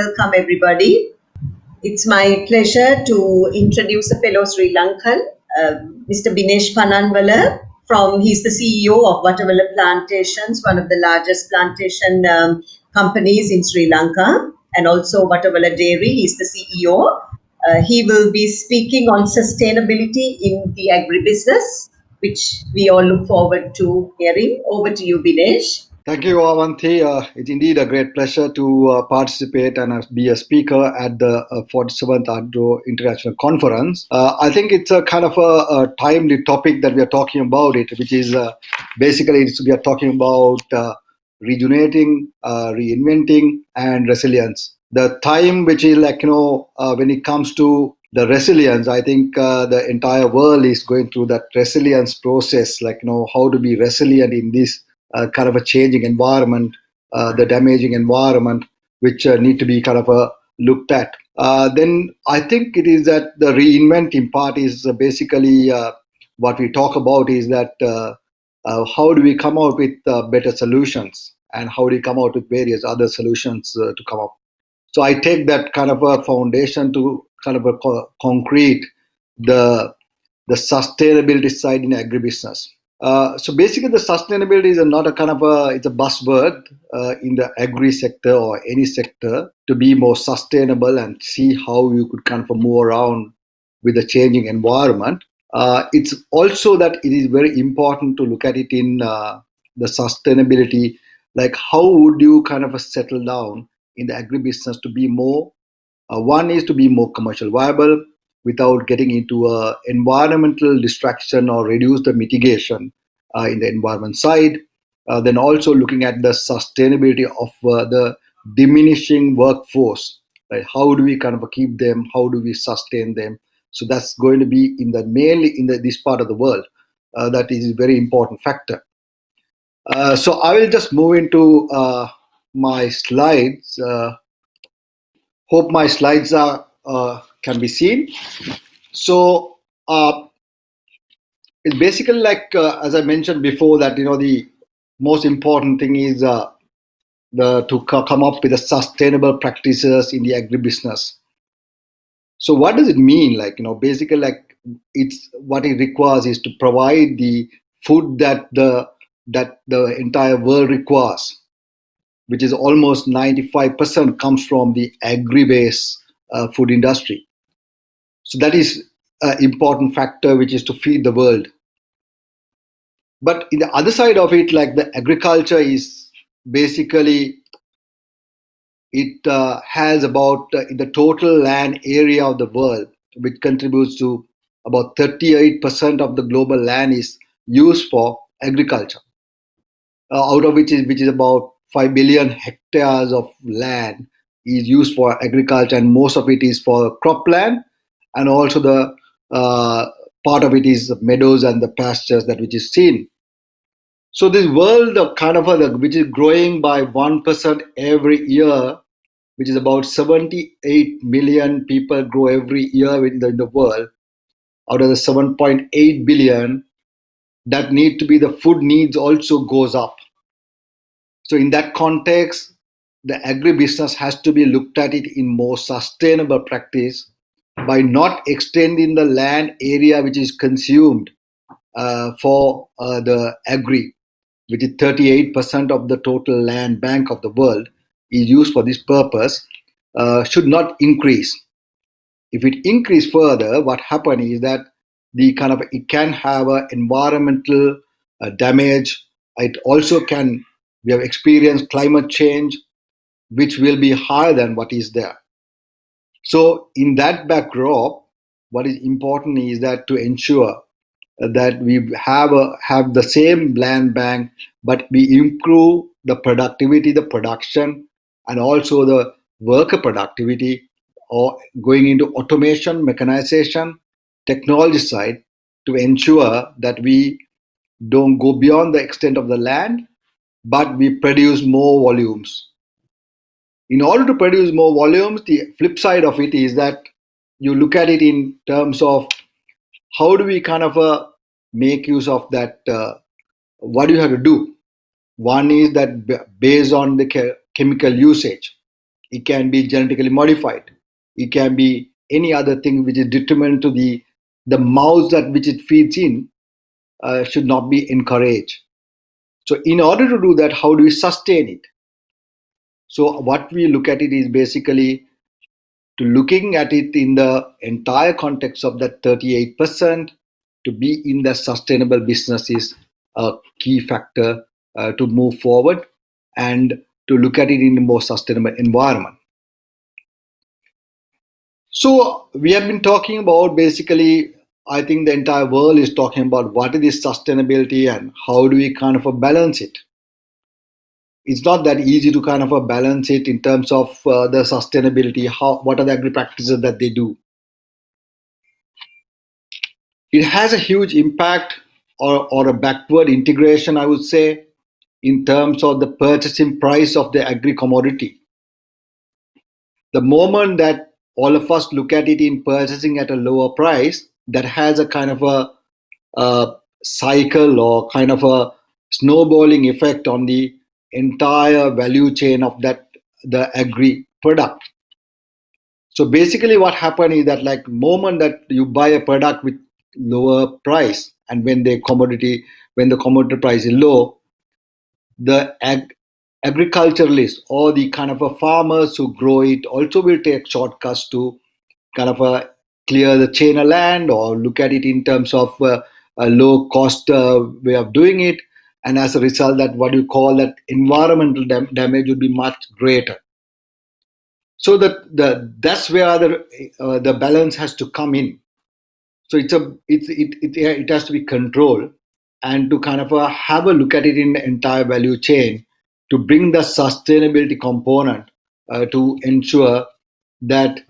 Welcome, everybody. It's my pleasure to introduce a fellow Sri Lankan, Mr. Binesh Pananwala. He's the CEO of Butterwala Plantations, one of the largest plantation companies in Sri Lanka, and also Butterwala Dairy. He's the CEO. He will be speaking on sustainability in the agribusiness, which we all look forward to hearing. Over to you, Binesh. Thank you, Avanti. It's indeed a great pleasure to participate and be a speaker at the 47th ARTDO International Conference. I think it's a kind of a timely topic that we are talking about it, which is basically we are talking about rejuvenating, reinventing, and resilience. The time which is when it comes to the resilience, I think the entire world is going through that resilience process, how to be resilient in this kind of a changing environment, the damaging environment, which need to be kind of looked at. Then I think it is that the reinventing part is basically what we talk about is that how do we come out with better solutions and how do we come out with various other solutions to come up. So I take that kind of a foundation to kind of a concrete the sustainability side in agribusiness. So basically, the sustainability is not a kind of it's a buzzword in the agri sector or any sector to be more sustainable and see how you could kind of move around with the changing environment. It's also that it is very important to look at it in the sustainability, like how would you kind of settle down in the agribusiness to be more. One is to be more commercial viable, without getting into environmental distraction or reduce the mitigation in the environment side. Then also looking at the sustainability of the diminishing workforce. Right? How do we kind of keep them? How do we sustain them? So that's going to be mainly in this part of the world. That is a very important factor. So I will just move into my slides. Hope my slides are can be seen. So it's basically as I mentioned before that the most important thing is to come up with the sustainable practices in the agribusiness. So what does it mean? Basically it's what it requires is to provide the food that the entire world requires, which is almost 95% comes from the agri-based food industry. So that is an important factor, which is to feed the world. But in the other side of it, the agriculture is basically, it has about in the total land area of the world, which contributes to about 38% of the global land is used for agriculture, out of which is about 5 billion hectares of land is used for agriculture, and most of it is for cropland, and also the part of it is the meadows and the pastures which is seen. So this world of kind of which is growing by 1% every year, which is about 78 million people grow every year in the world. Out of the 7.8 billion, that need to be the food needs also goes up. So in that context, the agribusiness has to be looked at it in more sustainable practice by not extending the land area which is consumed for the agri, which is 38% of the total land bank of the world is used for this purpose, should not increase. If it increase further, what happens is that it can have an environmental damage. It also can, we have experienced climate change, which will be higher than what is there. So in that backdrop, what is important is that to ensure that we have the same land bank, but we improve the productivity, the production, and also the worker productivity, or going into automation, mechanization, technology side, to ensure that we don't go beyond the extent of the land, but we produce more volumes. In order to produce more volumes, the flip side of it is that you look at it in terms of how do we kind of make use of that, what do you have to do? One is that based on the chemical usage. It can be genetically modified. It can be any other thing which is determined to the mouths that which it feeds in should not be encouraged. So in order to do that, how do we sustain it? So what we look at it is basically to looking at it in the entire context of that 38%. To be in the sustainable business is a key factor to move forward and to look at it in a more sustainable environment. So we have been talking about basically, I think the entire world is talking about what is this sustainability and how do we kind of balance it. It's not that easy to kind of balance it in terms of the sustainability. What are the agri practices that they do? It has a huge impact or a backward integration, I would say, in terms of the purchasing price of the agri commodity. The moment that all of us look at it in purchasing at a lower price, that has a kind of a cycle or kind of a snowballing effect on the entire value chain of the agri product. So basically what happened is that like moment that you buy a product with lower price, and when the commodity price is low, the agriculturalists or the kind of a farmers who grow it also will take shortcuts to kind of clear the chain of land or look at it in terms of a low cost way of doing it, and as a result that what you call that environmental damage would be much greater. So that's where the balance has to come in. So it has to be controlled and to kind of have a look at it in the entire value chain to bring the sustainability component to ensure that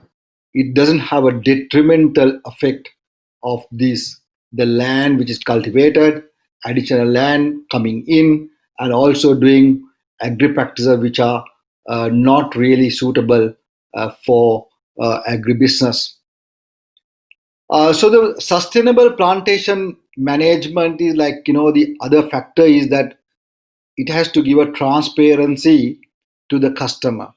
it doesn't have a detrimental effect of the land which is cultivated, additional land coming in, and also doing agri practices which are not really suitable for agribusiness. So the sustainable plantation management is like, the other factor is that it has to give a transparency to the customer.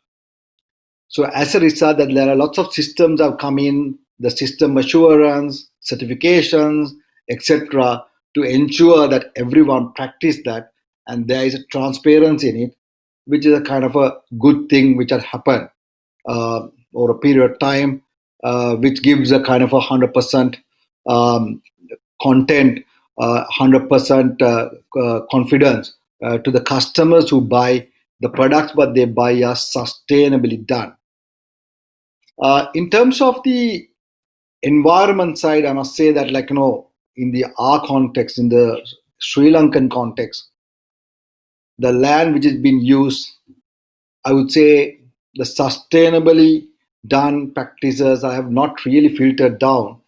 So as a result, that there are lots of systems have come in, the system assurance, certifications, etc., to ensure that everyone practice that, and there is a transparency in it, which is a kind of a good thing which has happened over a period of time, which gives a kind of 100% um, content, 100% confidence to the customers who buy the products, but they buy are sustainably done. In terms of the environment side, I must say that, like, in the our context, in the Sri Lankan context, the land which is being used, I would say the sustainably done practices I have not really filtered down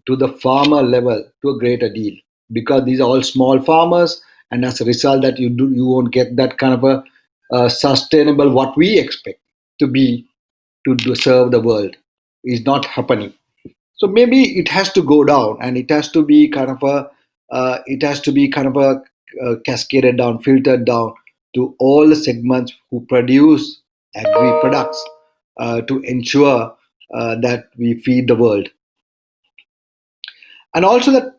to the farmer level to a greater deal, because these are all small farmers, and as a result that you won't get that kind of a sustainable what we expect to be to serve the world is not happening. So maybe it has to go down, and it has to be kind of a cascaded down, filtered down to all the segments who produce agri products to ensure that we feed the world. And also the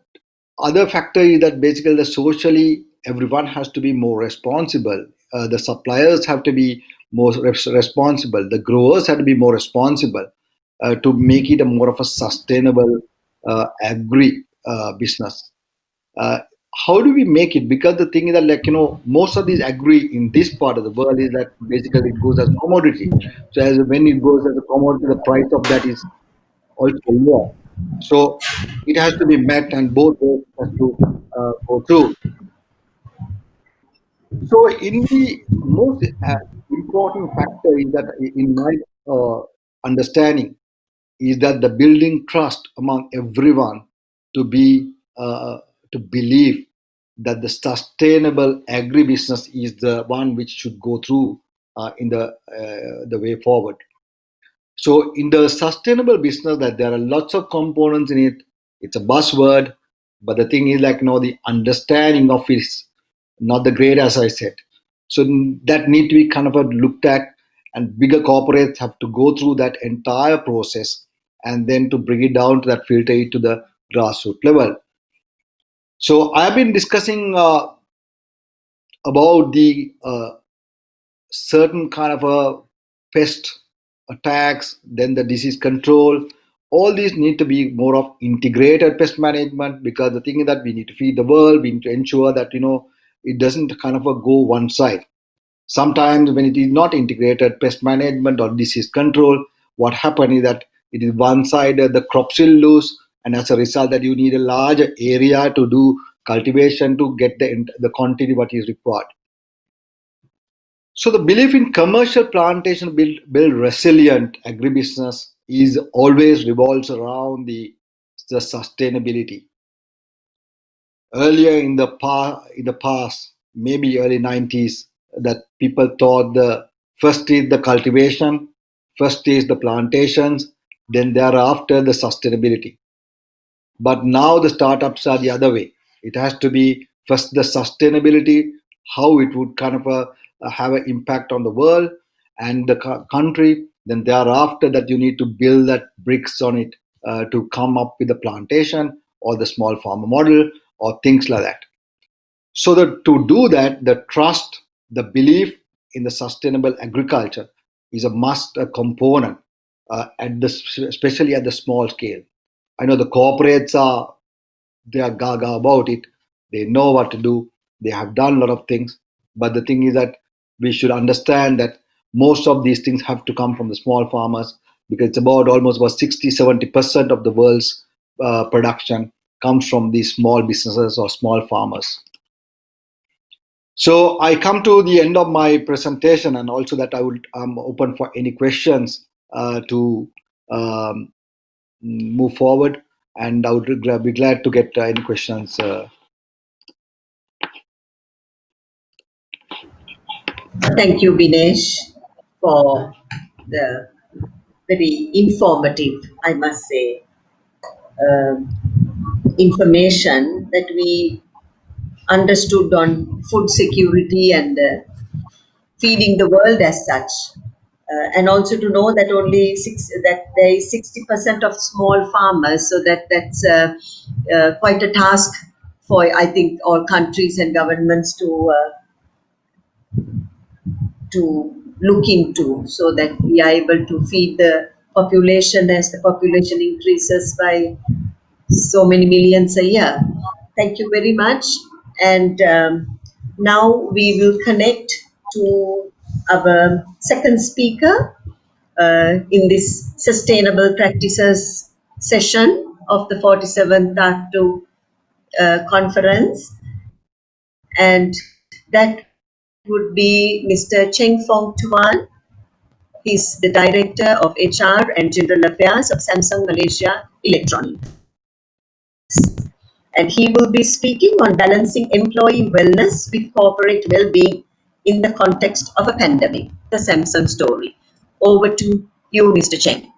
other factor is that basically the socially everyone has to be more responsible. The suppliers have to be more responsible. The growers have to be more responsible to make it a more of a sustainable agri business. Uh, how do we make it? Because the thing is that, like, most of these agri in this part of the world is that basically it goes as commodity. So as when it goes as a commodity, the price of that is also more. So it has to be met, and both ways has to go through. So in the most important factor is that, in my understanding, is that the building trust among everyone to be to believe that the sustainable agribusiness is the one which should go through in the way forward. So in the sustainable business, that there are lots of components in it. It's a buzzword, but the thing is, like, the understanding of it is not the great, as I said. So that need to be kind of looked at, and bigger corporates have to go through that entire process and then to bring it down to that filter it to the grassroots level. So I've been discussing about the certain kind of a pest attacks, then the disease control. All these need to be more of integrated pest management, because the thing is that we need to feed the world. We need to ensure that it doesn't kind of go one side. Sometimes when it is not integrated pest management or disease control, what happens is that it is one-sided, the crops will lose, and as a result that you need a larger area to do cultivation to get the quantity what is required. So the belief in commercial plantation build resilient agribusiness is always revolves around the sustainability. Earlier in the past, maybe early 90s, that people thought the first is the cultivation, first is the plantations, then thereafter the sustainability. But now the startups are the other way. It has to be first the sustainability, how it would kind of have an impact on the world and the country. Then thereafter that you need to build that bricks on it to come up with the plantation or the small farmer model or things like that. So that to do that, the trust, the belief in the sustainable agriculture is a must a component especially at the small scale. I know the corporates they are gaga about it. They know what to do. They have done a lot of things. But the thing is that we should understand that most of these things have to come from the small farmers, because it's about almost about 60-70% of the world's production comes from these small businesses or small farmers. So I come to the end of my presentation, and also that I'm open for any questions to um, move forward, and I would be glad to get any questions. Thank you, Binesh, for the very informative, I must say, um information that we understood on food security and feeding the world as such. And also to know that that there is 60% of small farmers, so that's quite a task for, I think, all countries and governments to look into, so that we are able to feed the population as the population increases by so many millions a year. Thank you very much. And now we will connect to our second speaker in this sustainable practices session of the 47th ARTDO conference. And that would be Mr. Cheng Fong Tuan. He's the Director of HR and General Affairs of Samsung Malaysia Electronics. And he will be speaking on balancing employee wellness with corporate well-being in the context of a pandemic, the Samsung story. Over to you, Mr. Cheng.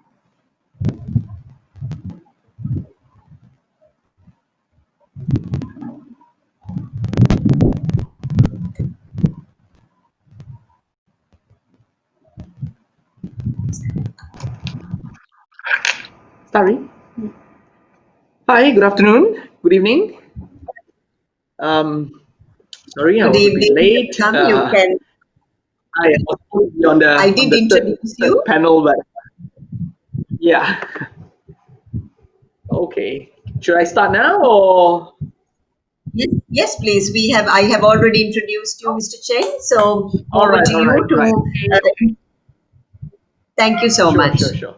Sorry. Hi, good afternoon, good evening. Sorry, I Good was a bit evening. late. Welcome. You can. I was supposed to be on I the did introduce third you. panel, but yeah. Okay. Should I start now or? Yes, yes, please. I have already introduced you, Mr. Cheng. So All over right, to all right, you all right. to. Okay, Uh, okay. thank you so Sure, much. sure, sure.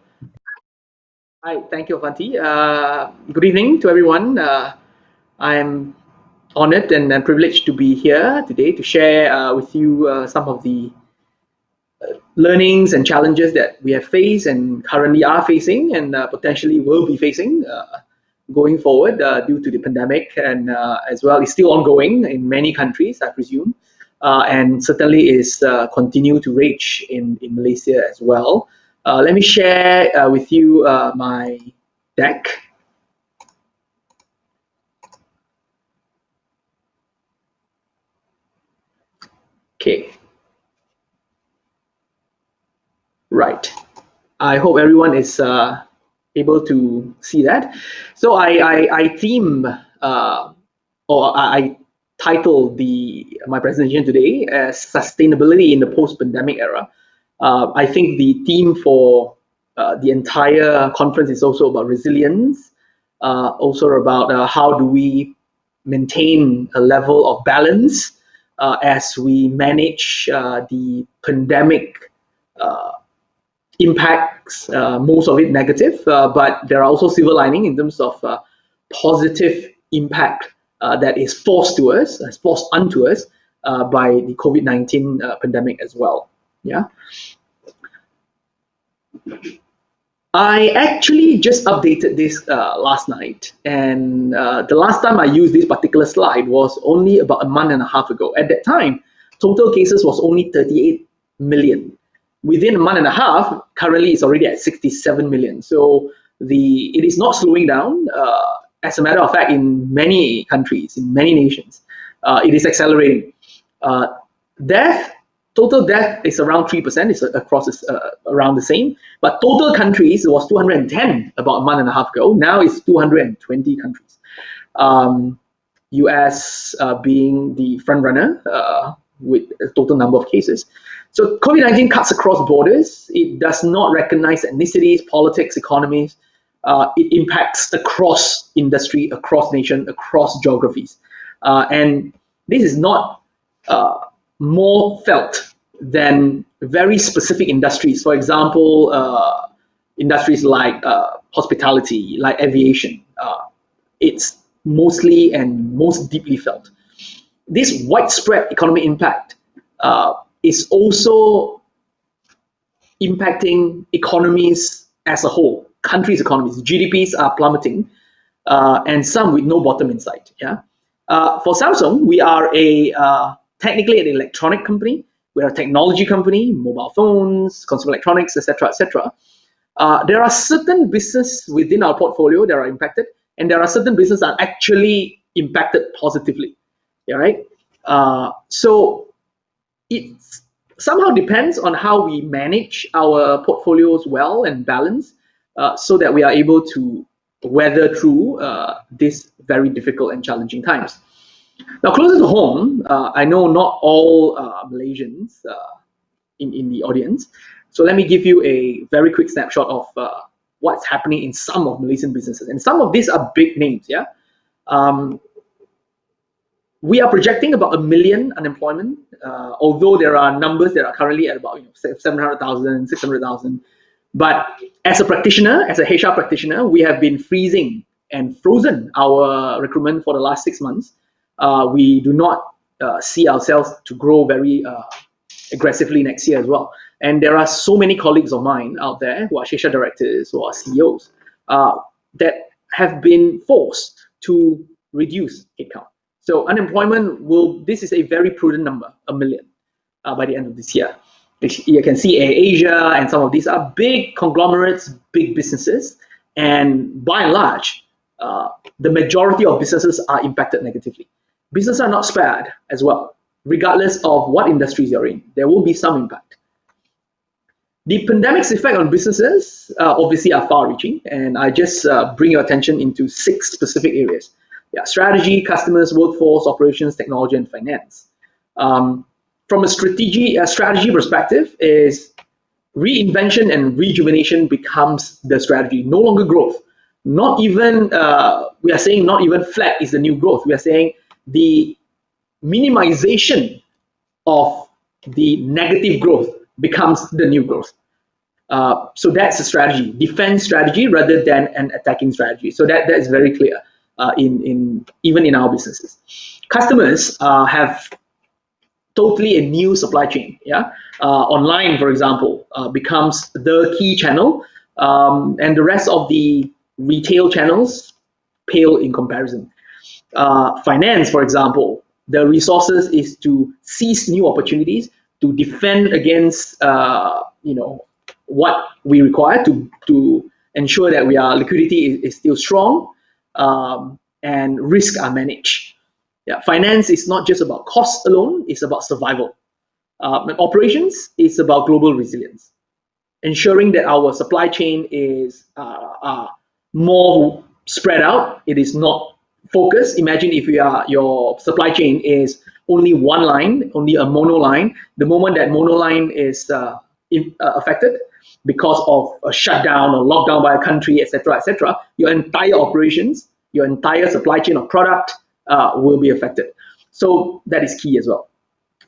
Hi, thank you, Avanti. Good evening to everyone. I'm honored and privileged to be here today to share with you some of the learnings and challenges that we have faced and currently are facing and potentially will be facing going forward due to the pandemic, and as well is still ongoing in many countries, I presume, and certainly is continue to rage in Malaysia as well. Let me share with you my deck. Okay. Right. I hope everyone is able to see that. So I theme or I title my presentation today as sustainability in the post-pandemic era. I think the theme for the entire conference is also about resilience, also about how do we maintain a level of balance as we manage the pandemic impacts, most of it negative, but there are also silver lining in terms of positive impact that is forced onto us by the COVID-19 pandemic as well. Yeah. I actually just updated this last night, and the last time I used this particular slide was only about a month and a half ago. At that time, total cases was only 38 million. Within a month and a half, currently it's already at 67 million. So it is not slowing down. As a matter of fact, in many countries, in many nations, it is accelerating. Death Total death is around 3%. It's across around the same. But total countries was 210 about a month and a half ago. Now it's 220 countries. US being the front runner with a total number of cases. So COVID-19 cuts across borders. It does not recognize ethnicities, politics, economies. It impacts across industry, across nation, across geographies. And this is not more felt than very specific industries. For example, industries like hospitality, like aviation. It's mostly and most deeply felt. This widespread economic impact is also impacting economies as a whole, countries' economies. GDPs are plummeting, and some with no bottom in sight. Yeah. For Samsung, we are technically an electronic company. We're a technology company, mobile phones, consumer electronics, etc., etc. There are certain businesses within our portfolio that are impacted, and there are certain businesses that are actually impacted positively. Yeah, right. So it somehow depends on how we manage our portfolios well and balance, so that we are able to weather through these very difficult and challenging times. Now, closer to home, I know not all Malaysians in the audience, so let me give you a very quick snapshot of what's happening in some of Malaysian businesses, and some of these are big names. Yeah, we are projecting about 1 million unemployment, although there are numbers that are currently at about 700,000, 600,000. But as a practitioner, as a HR practitioner, we have been freezing and frozen our recruitment for the last 6 months. We do not see ourselves to grow very aggressively next year as well. And there are so many colleagues of mine out there who are HR directors, who are CEOs, that have been forced to reduce headcount. So unemployment this is a very prudent number, 1 million by the end of this year. You can see Asia and some of these are big conglomerates, big businesses, and by and large, the majority of businesses are impacted negatively. Businesses are not spared as well, regardless of what industries you're in. There will be some impact. The pandemic's effect on businesses obviously are far-reaching, and I just bring your attention into 6 specific areas. Yeah, strategy, customers, workforce, operations, technology, and finance. From a strategy perspective, is reinvention and rejuvenation becomes the strategy, no longer growth. Not even, we are saying not even flat is the new growth. We are saying the minimization of the negative growth becomes the new growth. So that's the strategy, defense strategy rather than an attacking strategy. So that is very clear even in our businesses. Customers have totally a new supply chain. Yeah, online, for example, becomes the key channel, and the rest of the retail channels pale in comparison. Finance, for example, the resources is to seize new opportunities, to defend against what we require to ensure that liquidity is still strong, and risk are managed. Yeah, finance is not just about cost alone; it's about survival. And operations is about global resilience. ensuring that our supply chain is more spread out. It is not focused. Imagine if your supply chain is only one line, only a mono line. The moment that mono line is affected because of a shutdown or lockdown by a country, etc., your entire operations, your entire supply chain of product will be affected. So that is key as well.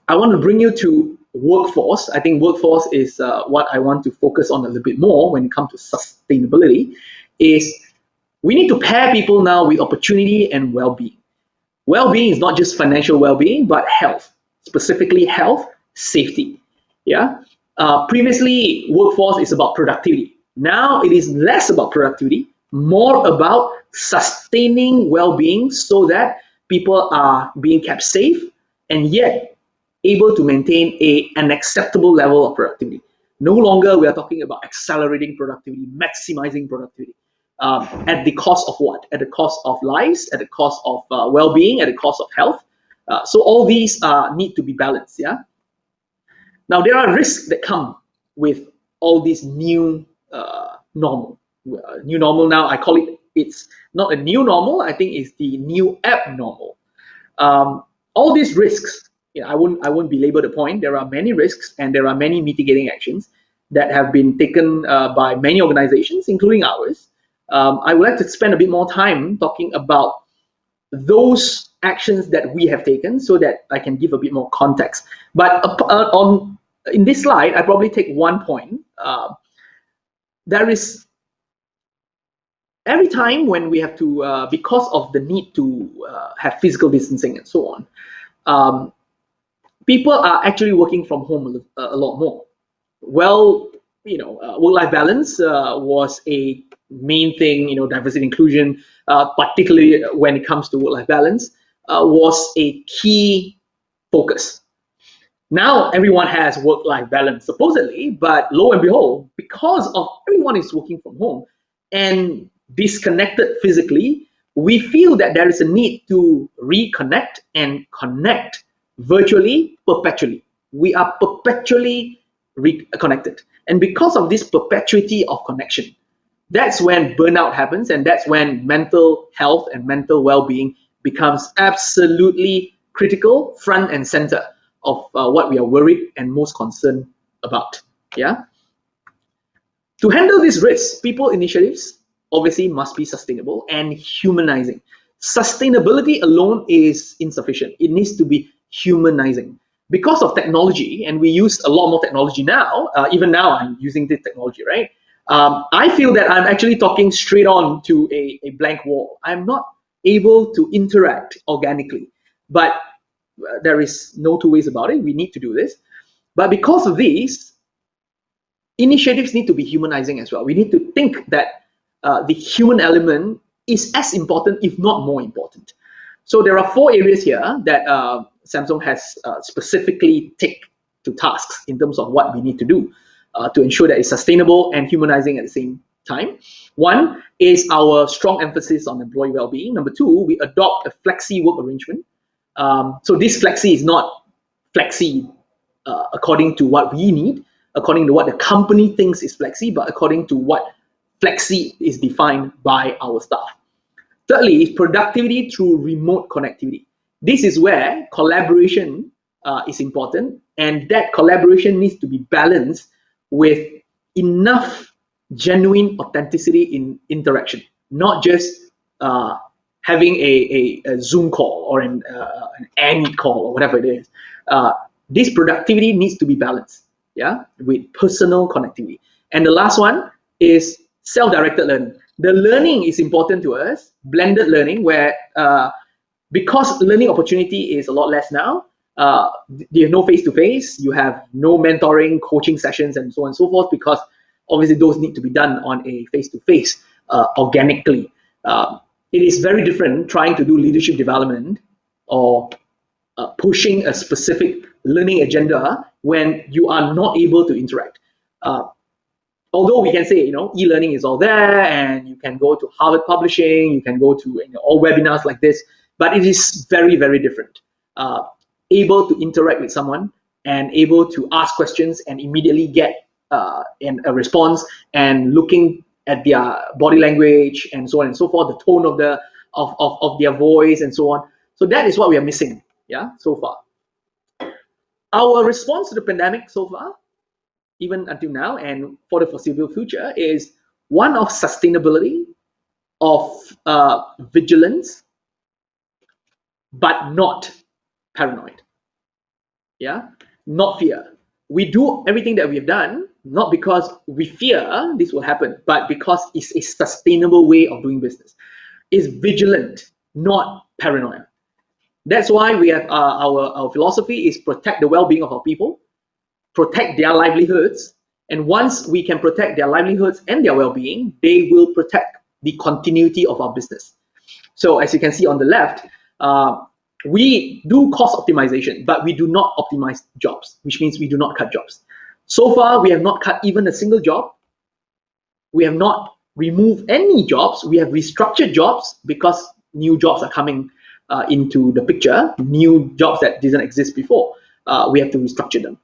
I want to bring you to workforce. I think workforce is what I want to focus on a little bit more when it comes to sustainability. Is we need to pair people now with opportunity and well-being. Well-being is not just financial well-being, but health, specifically health, safety. Yeah. Previously, workforce is about productivity. Now it is less about productivity, more about sustaining well-being so that people are being kept safe and yet able to maintain an acceptable level of productivity. No longer we are talking about accelerating productivity, maximizing productivity. At the cost of what? At the cost of lives, at the cost of well-being, at the cost of health. So all these need to be balanced. Yeah. Now there are risks that come with all these new normal. New normal now, I call it. It's not a new normal. I think it's the new abnormal. All these risks, I won't belabor the point. There are many risks and there are many mitigating actions that have been taken by many organizations, including ours. I would like to spend a bit more time talking about those actions that we have taken so that I can give a bit more context. But in this slide, I probably take one point. There is every time when we have to, because of the need to have physical distancing and so on, people are actually working from home a lot more. Well, work-life balance was a main thing. Diversity inclusion, particularly when it comes to work-life balance, was a key focus. Now everyone has work-life balance supposedly, but lo and behold, because of everyone is working from home and disconnected physically, we feel that there is a need to reconnect and connect virtually, perpetually. We are perpetually reconnected. And because of this perpetuity of connection, that's when burnout happens, and that's when mental health and mental well-being becomes absolutely critical, front and center of what we are worried and most concerned about. Yeah. To handle these risks, people initiatives obviously must be sustainable and humanizing. Sustainability alone is insufficient. It needs to be humanizing. Because of technology, and we use a lot more technology now, even now I'm using this technology, right? I feel that I'm actually talking straight on to a blank wall. I'm not able to interact organically, but there is no two ways about it. We need to do this. But because of these, initiatives need to be humanizing as well. We need to think that the human element is as important, if not more important. So there are 4 areas here that Samsung has specifically taken to tasks in terms of what we need to do to ensure that it's sustainable and humanizing at the same time. One is our strong emphasis on employee well-being. Number 2, we adopt a flexi work arrangement. So this flexi is not flexi according to what we need, according to what the company thinks is flexi, but according to what flexi is defined by our staff. Thirdly, is productivity through remote connectivity. This is where collaboration is important, and that collaboration needs to be balanced with enough genuine authenticity in interaction, not just having a Zoom call or an Annie call or whatever it is. This productivity needs to be balanced, yeah, with personal connectivity. And the last one is self-directed learning. The learning is important to us, blended learning, where because learning opportunity is a lot less now, you have no face-to-face, you have no mentoring, coaching sessions, and so on and so forth, because obviously those need to be done on a face-to-face organically. It is very different trying to do leadership development or pushing a specific learning agenda when you are not able to interact. Although we can say, e-learning is all there, and you can go to Harvard Publishing, you can go to all webinars like this, but it is very, very different. Able to interact with someone and able to ask questions and immediately get and a response, and looking at their body language and so on and so forth, the tone of their voice and so on. So that is what we are missing, yeah, so far. Our response to the pandemic so far, even until now and for the foreseeable future, is one of sustainability, of vigilance, but not paranoid. Yeah, not fear. We do everything that we have done not because we fear this will happen, but because it's a sustainable way of doing business. It's vigilant, not paranoia. That's why we have our philosophy is protect the well-being of our people, protect their livelihoods, and once we can protect their livelihoods and their well-being, they will protect the continuity of our business. So as you can see on the left, we do cost optimization, but we do not optimize jobs, which means we do not cut jobs. So far, we have not cut even a single job. We have not removed any jobs. We have restructured jobs because new jobs are coming into the picture, new jobs that didn't exist before. We have to restructure them.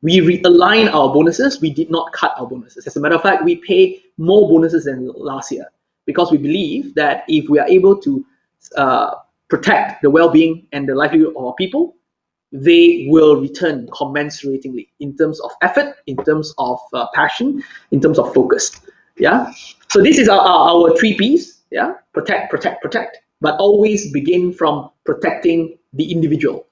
We realign our bonuses. We did not cut our bonuses. As a matter of fact, we pay more bonuses than last year because we believe that if we are able to protect the well-being and the livelihood of our people, they will return commensuratingly in terms of effort, in terms of passion, in terms of focus. Yeah. So this is our 3 Ps. Yeah. Protect, protect, protect. But always begin from protecting the individual.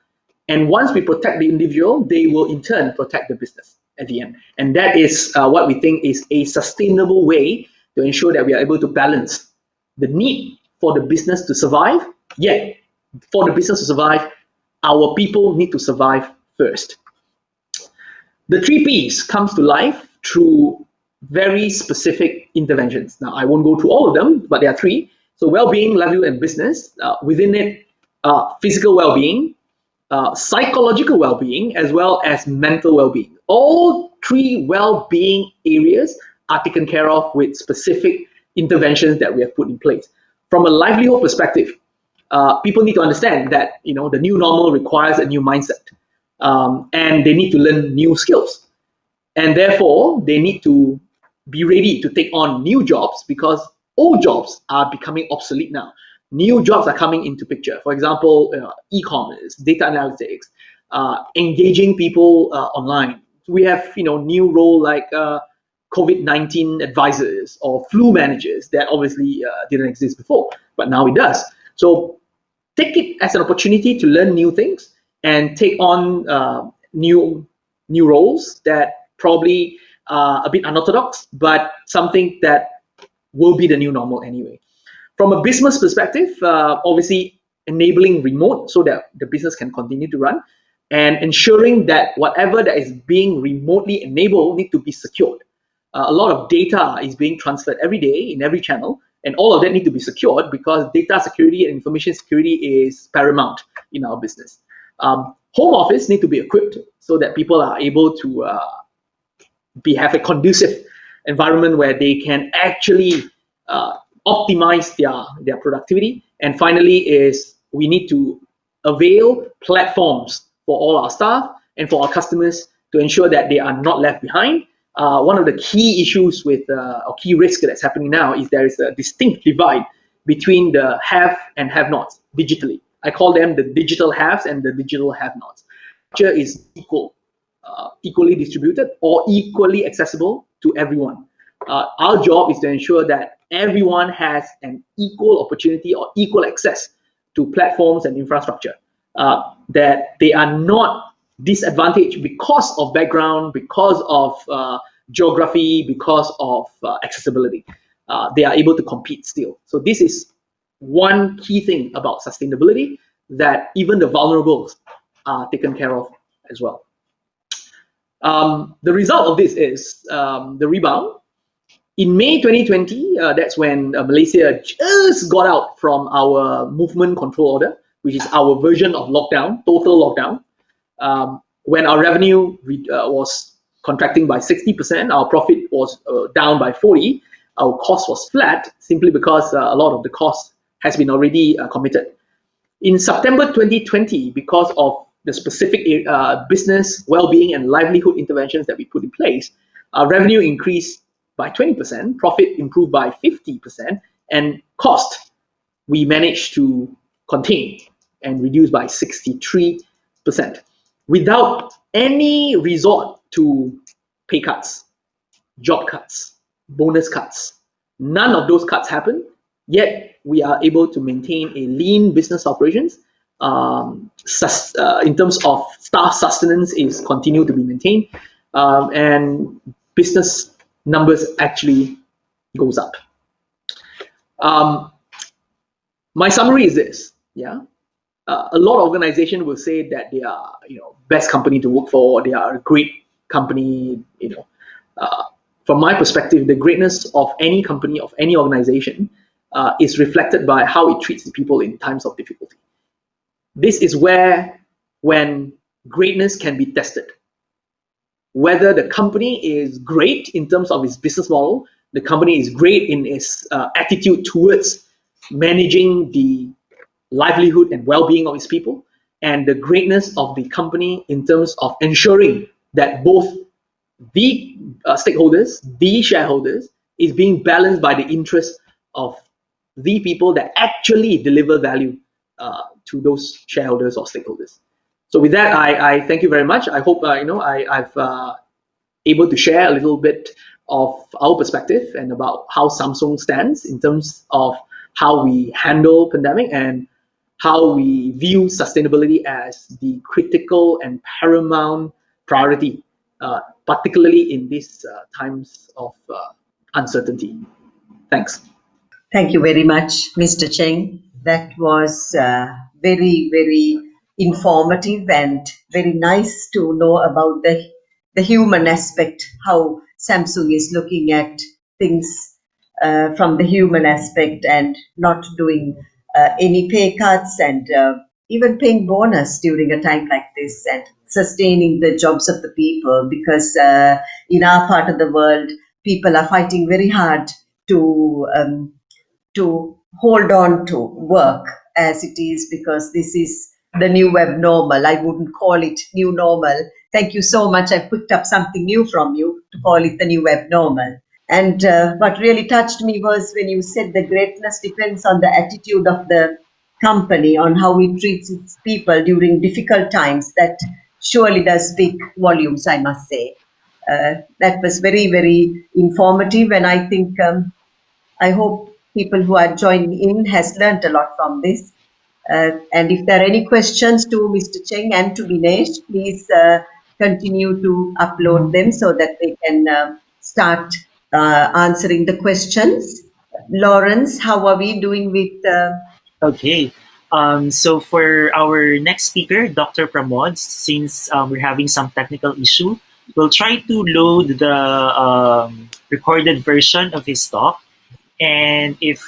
And once we protect the individual, they will in turn protect the business at the end. And that is what we think is a sustainable way to ensure that we are able to balance the need for the business to survive, yet for the business to survive, our people need to survive first. The 3 Ps comes to life through very specific interventions. Now, I won't go through all of them, but there are 3. So well-being, livelihood, and business. Within it, physical well-being, psychological well-being, as well as mental well-being. All 3 well-being areas are taken care of with specific interventions that we have put in place. From a livelihood perspective, people need to understand that the new normal requires a new mindset, and they need to learn new skills, and therefore they need to be ready to take on new jobs because old jobs are becoming obsolete now. New jobs are coming into picture. For example, e-commerce, data analytics, engaging people online. We have new role like COVID-19 advisors or flu managers that obviously didn't exist before, but now it does. So take it as an opportunity to learn new things and take on new roles that probably are a bit unorthodox, but something that will be the new normal anyway. From a business perspective, obviously enabling remote so that the business can continue to run, and ensuring that whatever that is being remotely enabled need to be secured. A lot of data is being transferred every day in every channel, and all of that need to be secured because data security and information security is paramount in our business. Home office need to be equipped so that people are able to have a conducive environment where they can actually optimize their productivity. And finally is we need to avail platforms for all our staff and for our customers to ensure that they are not left behind. One of the key issues with or key risk that's happening now is there is a distinct divide between the have and have-nots digitally. I call them the digital haves and the digital have-nots. Structure is equally distributed or equally accessible to everyone. Our job is to ensure that everyone has an equal opportunity or equal access to platforms and infrastructure, that they are not disadvantaged because of background, because of geography, because of accessibility. They are able to compete still. So this is one key thing about sustainability, that even the vulnerables are taken care of as well. The result of this is the rebound. In May 2020, that's when Malaysia just got out from our movement control order, which is our version of lockdown, total lockdown. When our revenue was contracting by 60%, our profit was down by 40%, our cost was flat simply because a lot of the cost has been already committed. In September 2020, because of the specific business well-being and livelihood interventions that we put in place, revenue increased by 20%, profit improved by 50%, and cost we managed to contain and reduce by 63% without any resort to pay cuts, job cuts, bonus cuts. None of those cuts happened, yet we are able to maintain a lean business operations. In terms of staff sustenance is continue to be maintained, and business numbers actually goes up. My summary is this: a lot of organizations will say that they are, best company to work for. They are a great company. From my perspective, the greatness of any company, of any organization, is reflected by how it treats the people in times of difficulty. This is when greatness can be tested. Whether the company is great in terms of its business model, the company is great in its attitude towards managing the livelihood and well-being of its people, and the greatness of the company in terms of ensuring that both the stakeholders, the shareholders, is being balanced by the interests of the people that actually deliver value to those shareholders or stakeholders. So with that, I thank you very much. I hope I've able to share a little bit of our perspective and about how Samsung stands in terms of how we handle pandemic and how we view sustainability as the critical and paramount priority, particularly in these times of uncertainty. Thanks. Thank you very much, Mr. Cheng. That was very, very informative and very nice to know about the human aspect, how Samsung is looking at things from the human aspect and not doing any pay cuts and even paying bonus during a time like this and sustaining the jobs of the people, because in our part of the world, people are fighting very hard to hold on to work as it is, because this is the new web normal. I wouldn't call it new normal. Thank you so much. I picked up something new from you to call it the new web normal. And what really touched me was when you said the greatness depends on the attitude of the company, on how it treats its people during difficult times. That surely does speak volumes, I must say. That was very, very informative, and I think I hope people who are joining in has learnt a lot from this. And if there are any questions to Mr. Cheng and to Dinesh, please continue to upload them so that they can start answering the questions. Lawrence, how are we doing with... Okay. So for our next speaker, Dr. Pramod, since we're having some technical issue, we'll try to load the recorded version of his talk. And if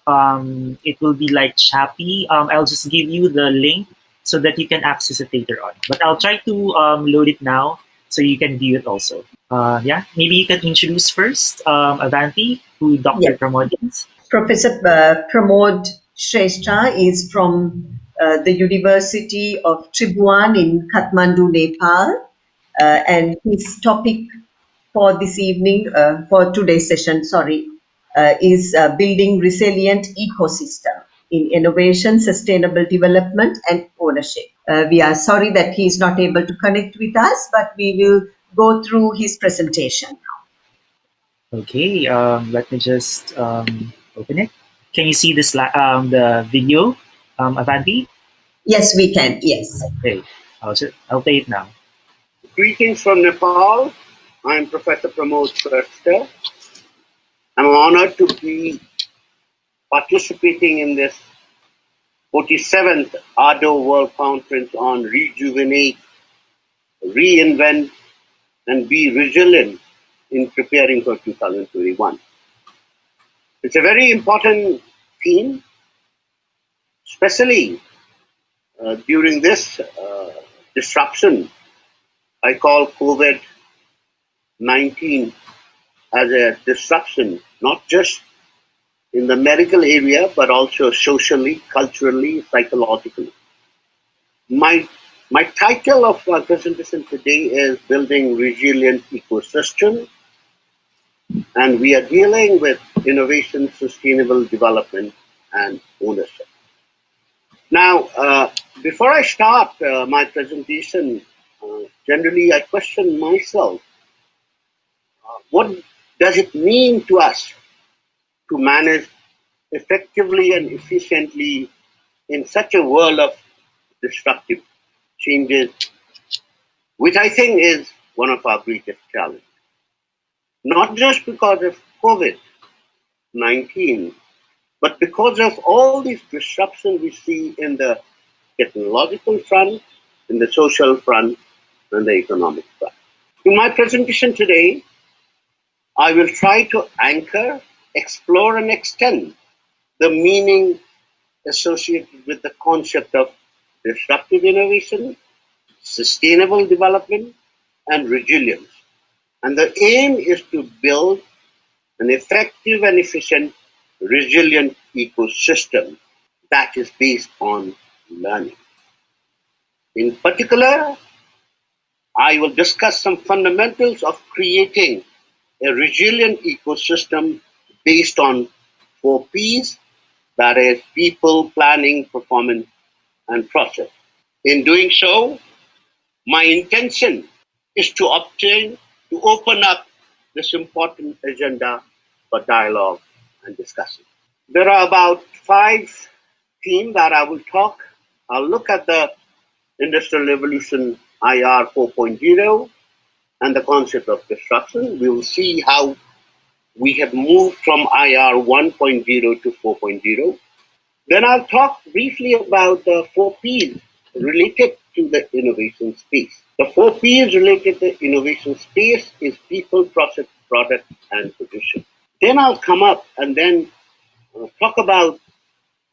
it will be like choppy, I'll just give you the link so that you can access it later on. But I'll try to load it now so you can view it also. Maybe you can introduce first, Avanti, who Dr. Pramod is. Professor Pramod Shrestha is from the University of Tribhuvan in Kathmandu, Nepal. And his topic for this evening, for today's session, is building resilient ecosystem in innovation, sustainable development, and ownership. We are sorry that he is not able to connect with us, but we will go through his presentation now. Okay, let me just open it. Can you see this the video, Avanti? Yes, we can. Yes. Okay, I'll play it now. Greetings from Nepal. I'm Professor Pramod Shrestha. I'm honored to be participating in this 47th ARTDO World Conference on Rejuvenate, Reinvent, and Be Resilient in preparing for 2021. It's a very important theme, especially during this disruption. I call COVID-19 as a disruption, not just in the medical area, but also socially, culturally, psychologically. My title of our presentation today is Building Resilient Ecosystem and we are dealing with innovation, sustainable development, and ownership. Now, before I start my presentation, generally I question myself, what does it mean to us to manage effectively and efficiently in such a world of disruptive changes, which I think is one of our greatest challenges. Not just because of COVID-19, but because of all these disruptions we see in the technological front, in the social front, and the economic front. In my presentation today, I will try to anchor, explore, and extend the meaning associated with the concept of disruptive innovation, sustainable development, and resilience. And the aim is to build an effective and efficient, resilient ecosystem that is based on learning. In particular, I will discuss some fundamentals of creating a resilient ecosystem based on 4Ps, that is, people, planning, performance, and process. In doing so, my intention is to open up this important agenda for dialogue and discussion. There are about 5 themes that I will talk. I'll look at the Industrial Revolution IR 4.0 and the concept of disruption. We will see how we have moved from IR 1.0 to 4.0. Then I'll talk briefly about the 4Ps related to the innovation space. The 4Ps related to innovation space is people, process, product, and position. Then I'll come up and then talk about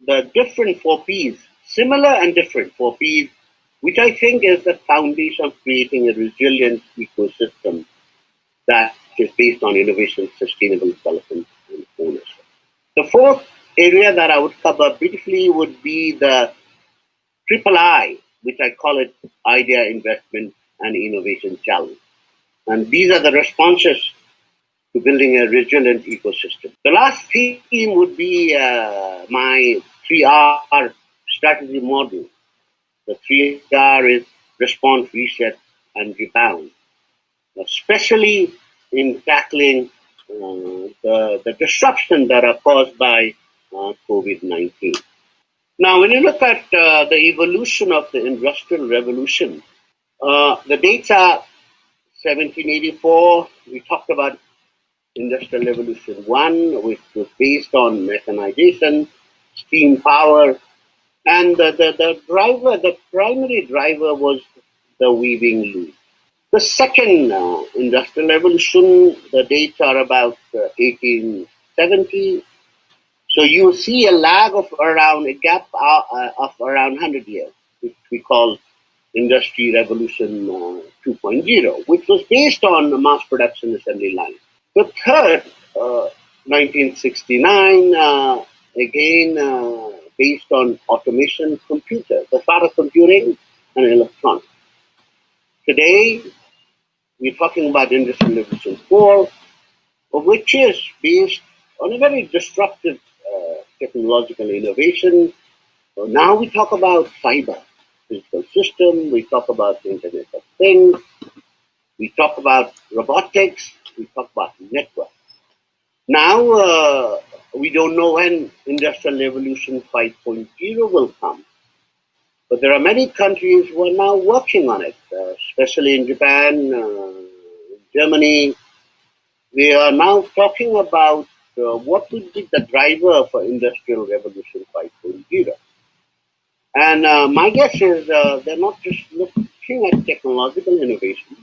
the different 4Ps, similar and different 4Ps, which I think is the foundation of creating a resilient ecosystem that is based on innovation, sustainable development, and ownership. The fourth area that I would cover briefly would be the triple I, which I call it idea, investment, and innovation challenge. And these are the responses to building a resilient ecosystem. The last theme would be my 3R strategy model. The 3R is response, reset, and rebound, especially in tackling the disruption that are caused by COVID-19. Now, when you look at the evolution of the Industrial Revolution, the dates are 1784. We talked about Industrial Revolution 1, which was based on mechanization, steam power, and the primary driver was the weaving loom. The second industrial revolution, the dates are about 1870. So you see a lag of around a gap of around 100 years, which we call Industry Revolution 2.0, which was based on the mass production assembly line. The third, 1969, again based on automation computer, the start of computing and electronics. Today, we're talking about Industrial Revolution 4, which is based on a very disruptive technological innovation. So now we talk about cyber, physical system, we talk about the Internet of Things, we talk about robotics, we talk about network. Now, we don't know when Industrial Revolution 5.0 will come, but there are many countries who are now working on it, especially in Japan, Germany. We are now talking about what will be the driver for Industrial Revolution 5.0. And my guess is they're not just looking at technological innovation,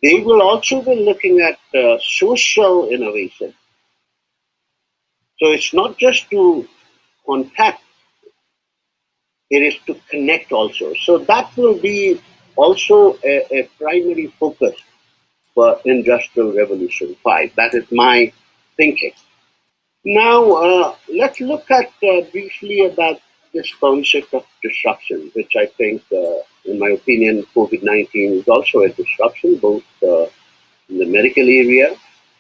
they will also be looking at social innovation. So it's not just to contact, it is to connect also. So that will be also a primary focus for Industrial Revolution 5. That is my thinking. Now, let's look at briefly about this concept of disruption, which I think, in my opinion, COVID-19 is also a disruption, both in the medical area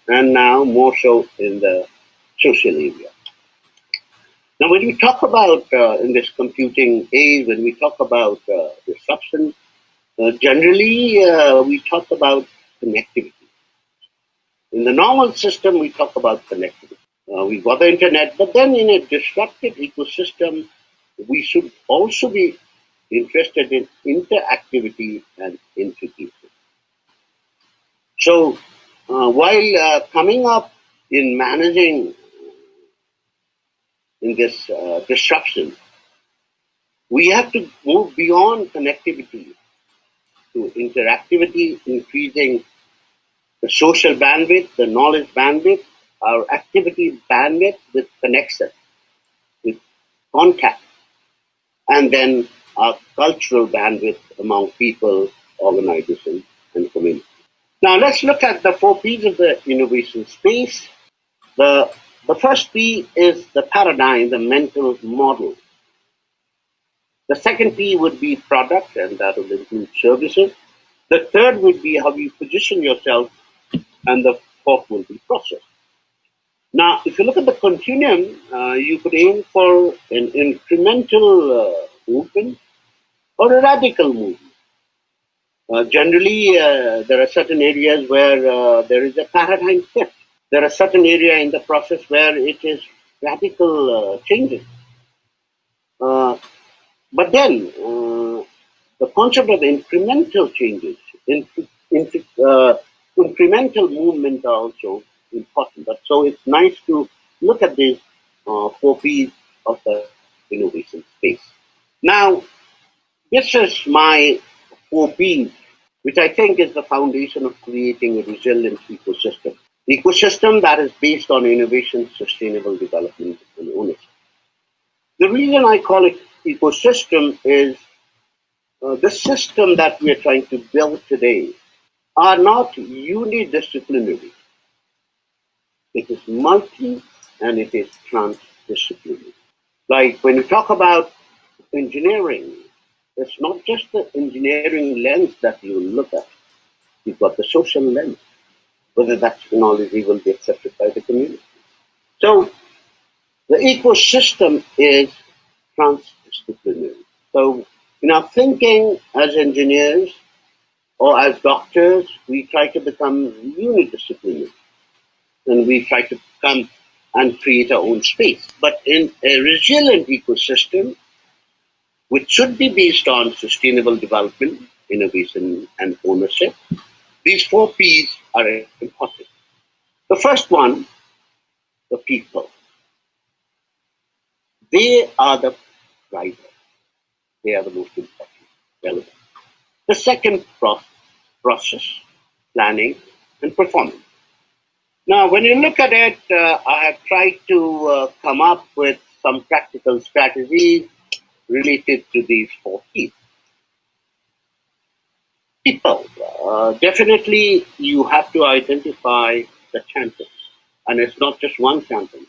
and now more so in the social area. Now, when we talk about in this computing age, when we talk about disruption, generally we talk about connectivity. In the normal system, we talk about connectivity. We've got the internet, but then in a disrupted ecosystem, we should also be interested in interactivity and integration. So, while coming up in managing in this disruption, we have to move beyond connectivity to interactivity, increasing the social bandwidth, the knowledge bandwidth, our activity bandwidth with connection, with contact, and then our cultural bandwidth among people, organizations, and communities. Now let's look at the 4 P's of the innovation space. The, the first P is the paradigm, the mental model. The second P would be product, and that would include services. The third would be how you position yourself, and the fourth will be process. Now, if you look at the continuum, you could aim for an incremental movement or a radical movement. Generally, there are certain areas where there is a paradigm shift. There are certain areas in the process where it is radical changes. But then, the concept of incremental changes, incremental movement are also important. So it's nice to look at these 4 P's of the innovation space. Now, this is my 4 P's, which I think is the foundation of creating a resilient ecosystem. Ecosystem that is based on innovation, sustainable development, and ownership. The reason I call it ecosystem is the system that we are trying to build today are not unidisciplinary. It is multi and it is transdisciplinary. Like when you talk about engineering, it's not just the engineering lens that you look at. You've got the social lens, whether that technology will be accepted by the community. So the ecosystem is transdisciplinary. So in our thinking as engineers or as doctors, we try to become unidisciplinary and we try to come and create our own space. But in a resilient ecosystem, which should be based on sustainable development, innovation, and ownership, these 4 P's are important. The first one, the people. They are the driver. They are the most important, relevant. The second process, planning and performance. Now, when you look at it, I have tried to come up with some practical strategies related to these 4 P's. People, definitely you have to identify the champions. And it's not just one champion.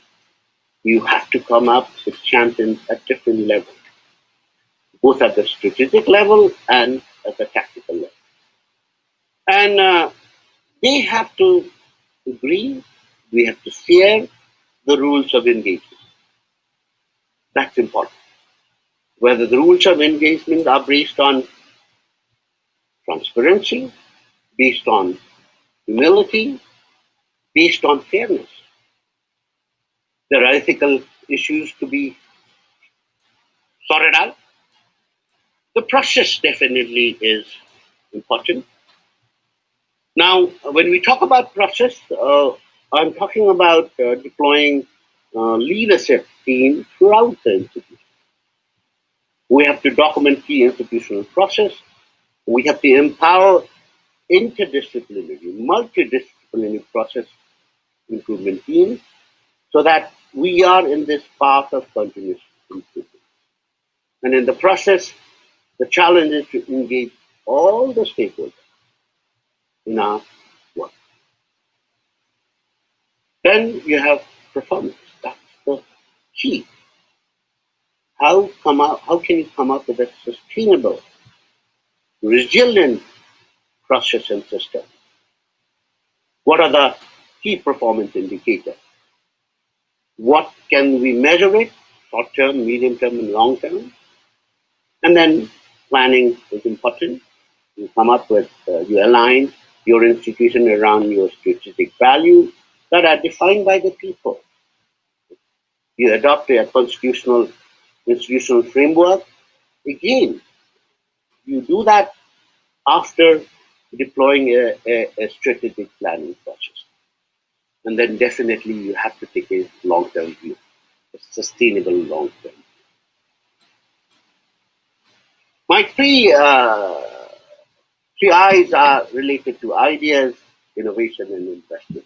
You have to come up with champions at different levels, both at the strategic level and at the tactical level. And they have to agree, we have to share the rules of engagement. That's important. Whether the rules of engagement are based on transparency, based on humility, based on fairness. There are ethical issues to be sorted out. The process definitely is important. Now, when we talk about process, I'm talking about deploying leadership team throughout the institution. We have to document key institutional process. We have to empower interdisciplinary, multidisciplinary process improvement teams so that we are in this path of continuous improvement. And in the process, the challenge is to engage all the stakeholders in our work. Then you have performance. That's the key. How can you come up with a sustainable, resilient process and system? What are the key performance indicators. What can we measure it? Short term, medium term, and long term. And then planning is important. You come up with, you align your institution around your strategic values that are defined by the people. You adopt a constitutional institutional framework. Again, you do that after deploying a strategic planning process. And then definitely you have to take a long-term view, a sustainable long-term. My three I's are related to ideas, innovation, and investment.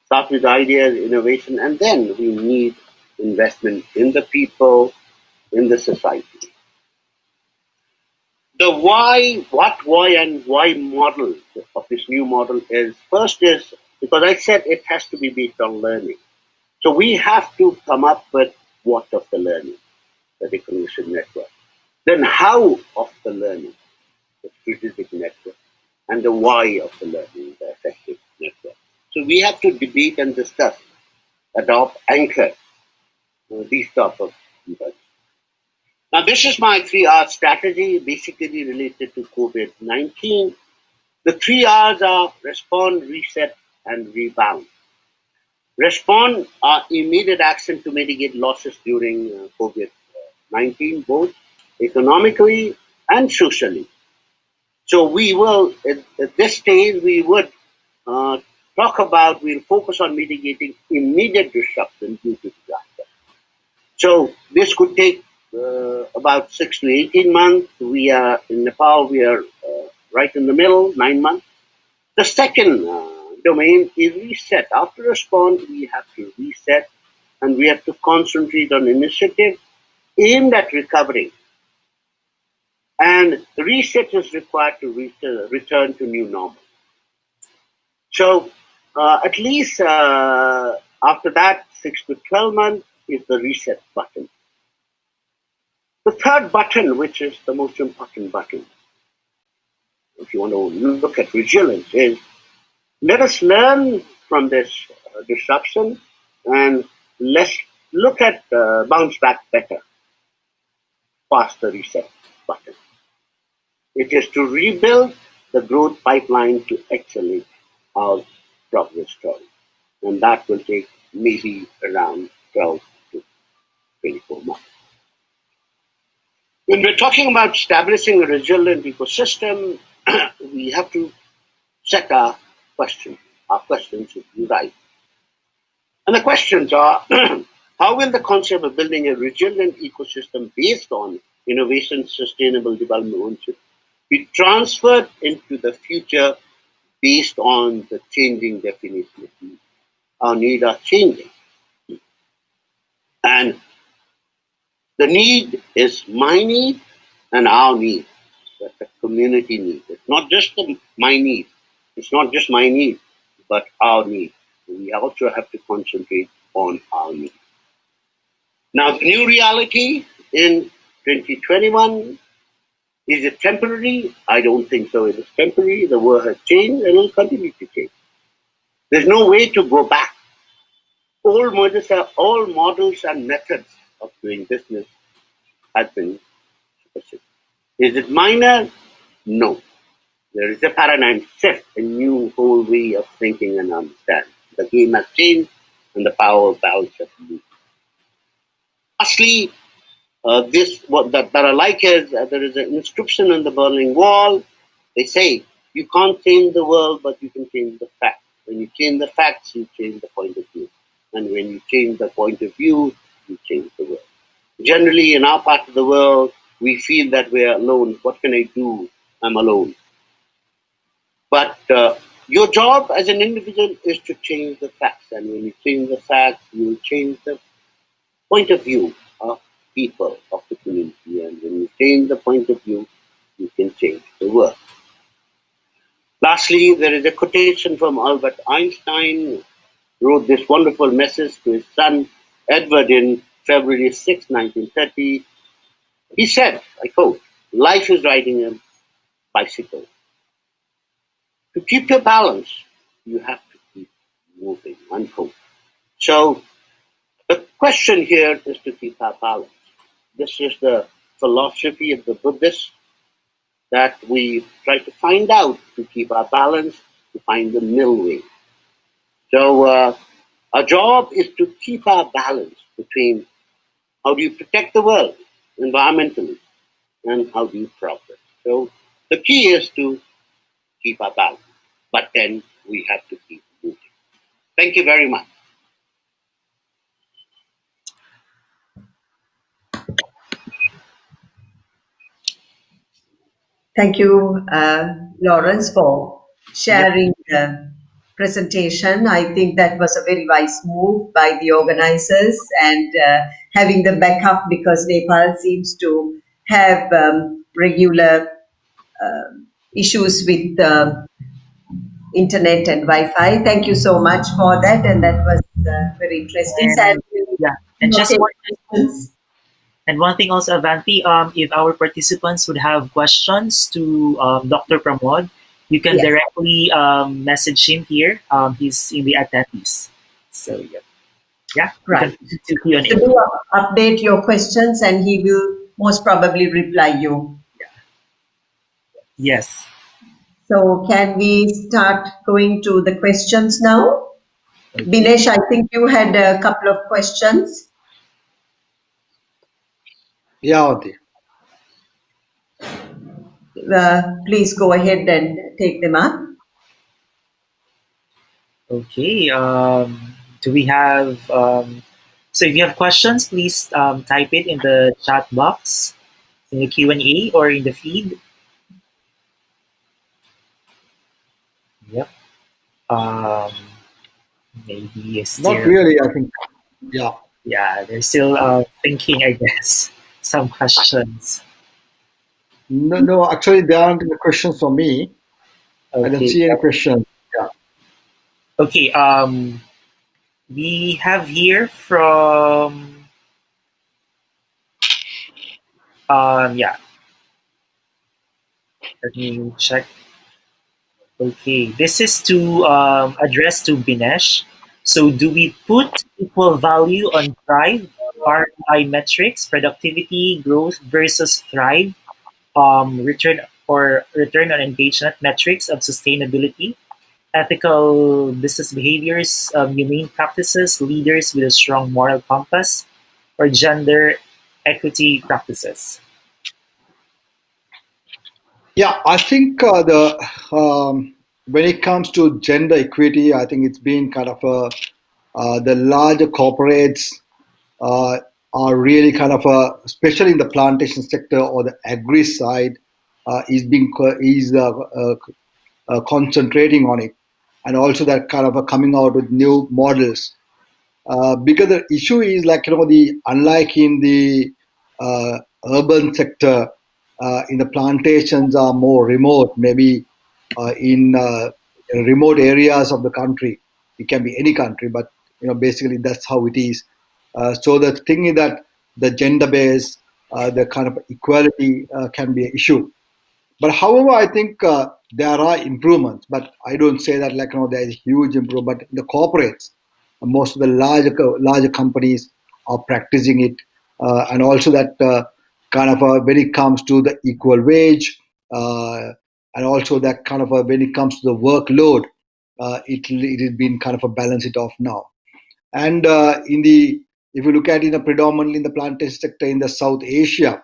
Start with ideas, innovation, and then we need investment in the people, in the society. The why, and why model of this new model is, first is, because I said it has to be based on learning. So we have to come up with what of the learning, the recognition network. Then how of the learning, the strategic network, and the why of the learning, the effective network. So we have to debate and discuss, adopt, anchor these type of methods. Now, this is my 3R strategy, basically related to COVID-19. The 3Rs are respond, reset, and rebound. Respond are immediate action to mitigate losses during COVID-19, both economically and socially. So we will, at this stage, we would we'll focus on mitigating immediate disruption due to disaster. So this could take about 6 to 18 months. We are in Nepal, we are right in the middle, 9 months. The second domain is reset. After respond, we have to reset and we have to concentrate on initiatives aimed at recovering. And reset is required to return to new normal. So at least after that, 6 to 12 months is the reset button. The third button, which is the most important button, if you want to look at resilience, is let us learn from this disruption and let's look at bounce back better past the reset button. It is to rebuild the growth pipeline to accelerate our progress story. And that will take maybe around 12 to 24 months. When we're talking about establishing a resilient ecosystem, we have to set our questions. Our questions should be right. And the questions are, how will the concept of building a resilient ecosystem based on innovation, sustainable development be transferred into the future based on the changing definition of need? Our needs are changing. And the need is my need and our need. That's a community need. It's not just my need. It's not just my need, but our need. We also have to concentrate on our need. Now, the new reality in 2021, is it temporary? I don't think so. It is temporary. The world has changed and will continue to change. There's no way to go back. All models and methods of doing business have been superseded. Is it minor? No. There is a paradigm shift, a new whole way of thinking and understanding. The game has changed and the power of balance has moved. Lastly, what I like is there is an inscription on the Berlin Wall. They say, you can't change the world, but you can change the facts. When you change the facts, you change the point of view. And when you change the point of view, you change the world. Generally, in our part of the world, we feel that we are alone. What can I do? I'm alone. But your job as an individual is to change the facts. And when you change the facts, you will change the point of view of people, of the community. And when you change the point of view, you can change the world. Lastly, there is a quotation from Albert Einstein, who wrote this wonderful message to his son Edward in February 6, 1930. He said, I quote, life is riding a bicycle. To keep your balance, you have to moving. Unquote. So the question here is to keep our balance. This is the philosophy of the Buddhists, that we try to find out to keep our balance, to find the middle way. So our job is to keep our balance between how do you protect the world environmentally and how do you progress. So the key is to keep our balance, but then we have to keep moving. Thank you very much. Thank you, Lawrence, for Yep. sharing the presentation. I think that was a very wise move by the organizers, and having the backup, because Nepal seems to have regular issues with internet and Wi-Fi. Thank you so much for that, and that was very interesting. And yeah, and just Okay, one questions. and one thing also, Avanti, if our participants would have questions to Dr. Pramod, you can Yes. directly message him here. He's in the attendees. So yeah, we Right. can proceed to Q&A. So do update your questions, and he will most probably reply you. Yes. So can we start going to the questions now? Okay. Binesh, I think you had a couple of questions. Yeah, Avanti. Please go ahead and take them up. Okay. Do we have? So if you have questions, please type it in the chat box, in the Q&A, or in the feed. Yep. Um, maybe it's Not still. really, I think. Yeah. Yeah, they're still thinking, I guess, some questions. No, actually, there aren't any questions for me. I don't Okay. see any questions. Yeah. Okay. We have here from yeah. Let me check. Okay, this is to address to Binesh. So, do we put equal value on Thrive, ROI metrics, productivity, growth versus Thrive, return on engagement metrics of sustainability, ethical business behaviors, humane practices, leaders with a strong moral compass, or gender equity practices? Yeah, I think the when it comes to gender equity, I think it's been kind of the larger corporates uh, are really kind of especially in the plantation sector or the agri side, is concentrating on it, and also that kind of coming out with new models. Because the issue is like the unlike in the uh, urban sector, in the plantations are more remote, maybe in remote areas of the country. It can be any country, but basically that's how it is. So the thing is that the gender base, the kind of equality can be an issue. But however, I think there are improvements. But I don't say that like there is huge improvement. But the corporates, most of the larger companies are practicing it, and also that kind of when it comes to the equal wage, and also that kind of when it comes to the workload, it has been kind of a balance it off now. And in the if you look at it predominantly in the plantation sector in the South Asia,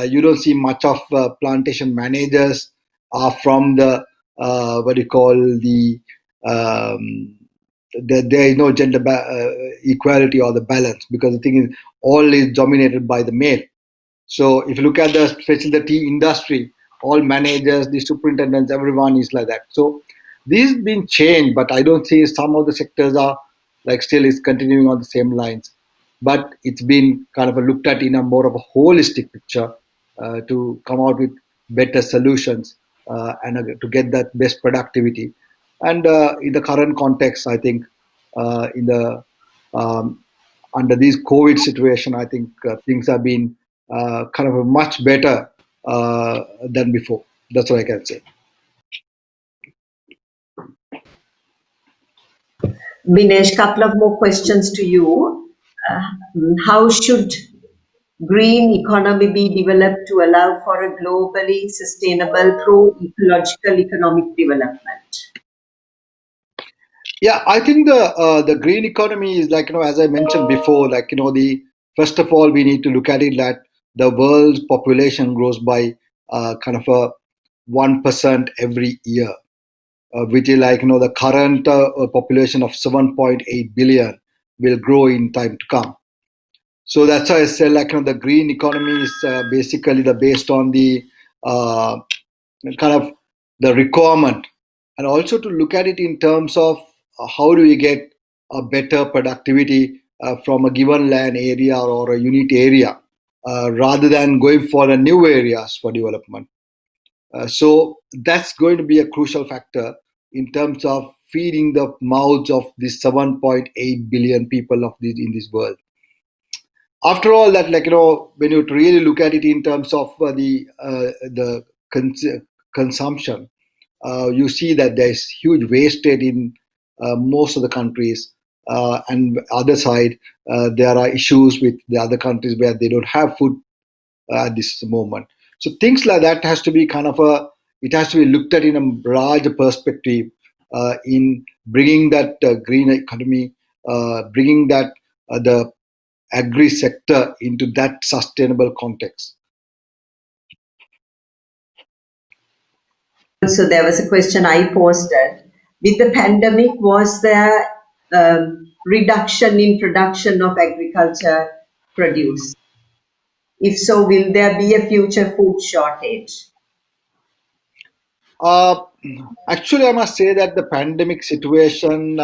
you don't see much of plantation managers are from the what do you call um, there is no gender equality or the balance, because the thing is all is dominated by the male. So if you look at the especially the tea industry, all managers, the superintendents, everyone is like that. So this has been changed, but I don't see some of the sectors are like still is continuing on the same lines. But it's been kind of looked at in a more of a holistic picture to come out with better solutions and to get that best productivity. And in the current context, I think in the um, under this COVID situation, I think things have been kind of much better than before. That's what I can say. Binesh, couple of more questions to you. How should green economy be developed to allow for a globally sustainable pro-ecological economic development? Yeah, I think the green economy is like, as I mentioned before, like, the first of all we need to look at it that the world's population grows by kind of a 1% every year, which is like, the current population of 7.8 billion will grow in time to come. So that's why I said, like, the green economy is basically the based on the uh, kind of the requirement, and also to look at it in terms of how do we get a better productivity from a given land area or a unit area, rather than going for the new areas for development. So that's going to be a crucial factor in terms of feeding the mouths of these 7.8 billion people of this in this world. After all that, like, when you really look at it in terms of the consumption, you see that there's huge wastage in most of the countries, and other side, there are issues with the other countries where they don't have food at this moment. So things like that has to be kind of it has to be looked at in a larger perspective, in bringing that green economy, bringing that the agri sector into that sustainable context. So there was a question I posted. With the pandemic, was there reduction in production of agriculture produce? If so, will there be a future food shortage? Uh, Actually, I must say that the pandemic situation,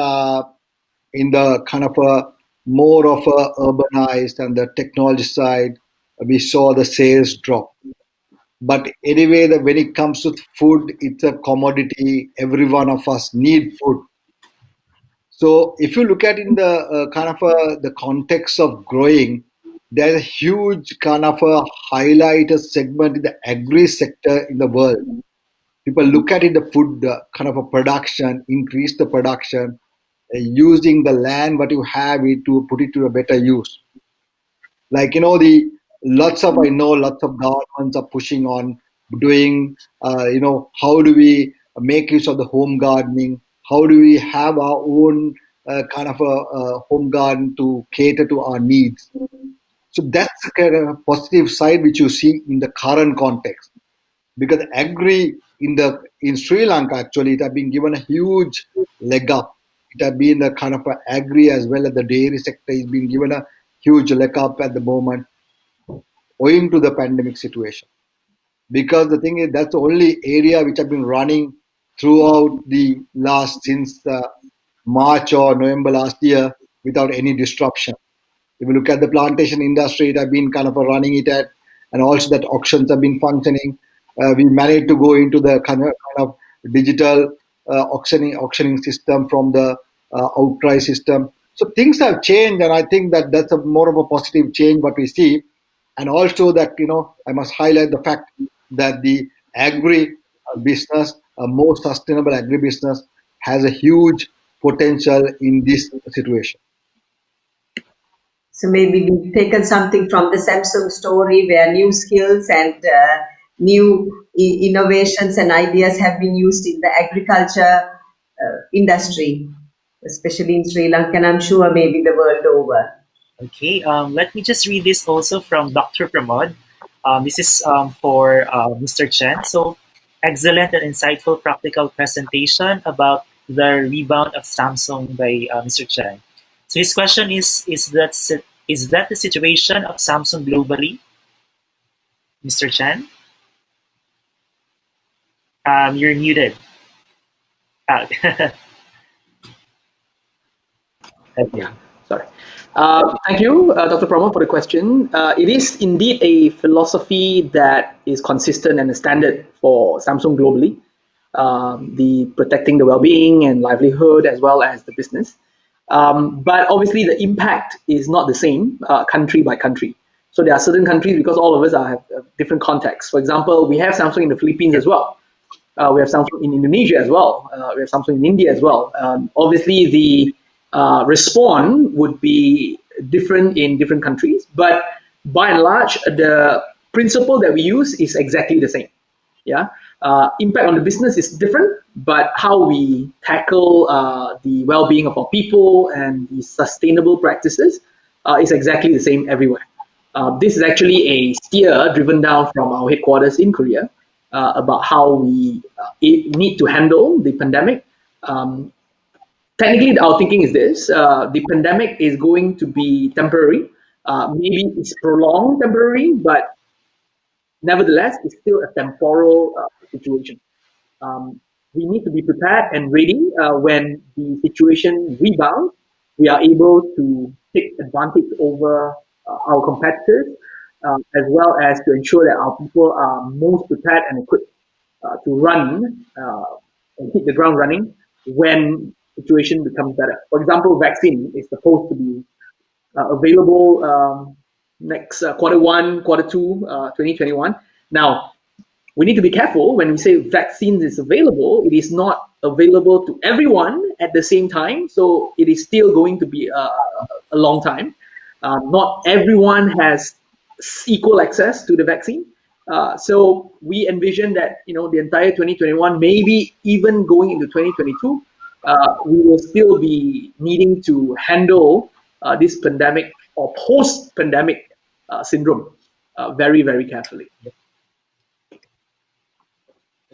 in the kind of a more of a urbanized and the technology side, we saw the sales drop. But anyway, when it comes to food, it's a commodity. Every one of us need food. So if you look at in the kind of the context of growing, there's a huge kind of a highlighted segment in the agri sector in the world. People look at it, the food kind of a production, increase the production, using the land what you have it to put it to a better use. Like, the lots of I know lots of governments are pushing on doing, how do we make use of the home gardening, how do we have our own kind of a home garden to cater to our needs. So that's the kind of positive side which you see in the current context, because agri in Sri Lanka, actually it has been given a huge leg up. It has been the kind of a agri as well as the dairy sector is being given a huge leg up at the moment, owing to the pandemic situation. Because the thing is, that's the only area which have been running throughout the last since March or November last year without any disruption. If you look at the plantation industry, it has been kind of a running it at, and also that auctions have been functioning. We managed to go into the kind of digital auctioning system from the outright system. So things have changed, and I think that that's a more of a positive change what we see. And also that, I must highlight the fact that the agri business, a more sustainable agri business, has a huge potential in this situation. So maybe we've taken something from the Samsung story where new skills and new innovations and ideas have been used in the agriculture industry, especially in Sri Lanka, and I'm sure maybe the world over. Okay, let me just read this also from Dr. Pramod. This is for Mr. Chen. So, excellent and insightful practical presentation about the rebound of Samsung by Mr. Chen. So his question is that the situation of Samsung globally, Mr. Chen? You're muted. Ah, okay. Yeah, sorry. Thank you, Dr. Pramod, for the question. It is indeed a philosophy that is consistent and a standard for Samsung globally, the protecting the well-being and livelihood as well as the business. But obviously, the impact is not the same country by country. So there are certain countries, because all of us have different contexts. For example, we have Samsung in the Philippines as well. We have Samsung in Indonesia as well. We have Samsung in India as well. Obviously, the respond would be different in different countries, but by and large, the principle that we use is exactly the same. Yeah, impact on the business is different, but how we tackle the well-being of our people and the sustainable practices is exactly the same everywhere. This is actually a steer driven down from our headquarters in Korea about how we need to handle the pandemic. Technically, our thinking is this: the pandemic is going to be temporary. Maybe it's prolonged temporary, but nevertheless, it's still a temporal situation. We need to be prepared and ready when the situation rebounds. We are able to take advantage over our competitors, as well as to ensure that our people are most prepared and equipped to run and hit the ground running when situation becomes better. For example, vaccine is supposed to be available next quarter one, quarter two, 2021. Now, we need to be careful when we say vaccines is available. It is not available to everyone at the same time, so it is still going to be a long time. Not everyone has equal access to the vaccine. So we envision that the entire 2021, maybe even going into 2022, we will still be needing to handle this pandemic or post-pandemic syndrome very, very carefully.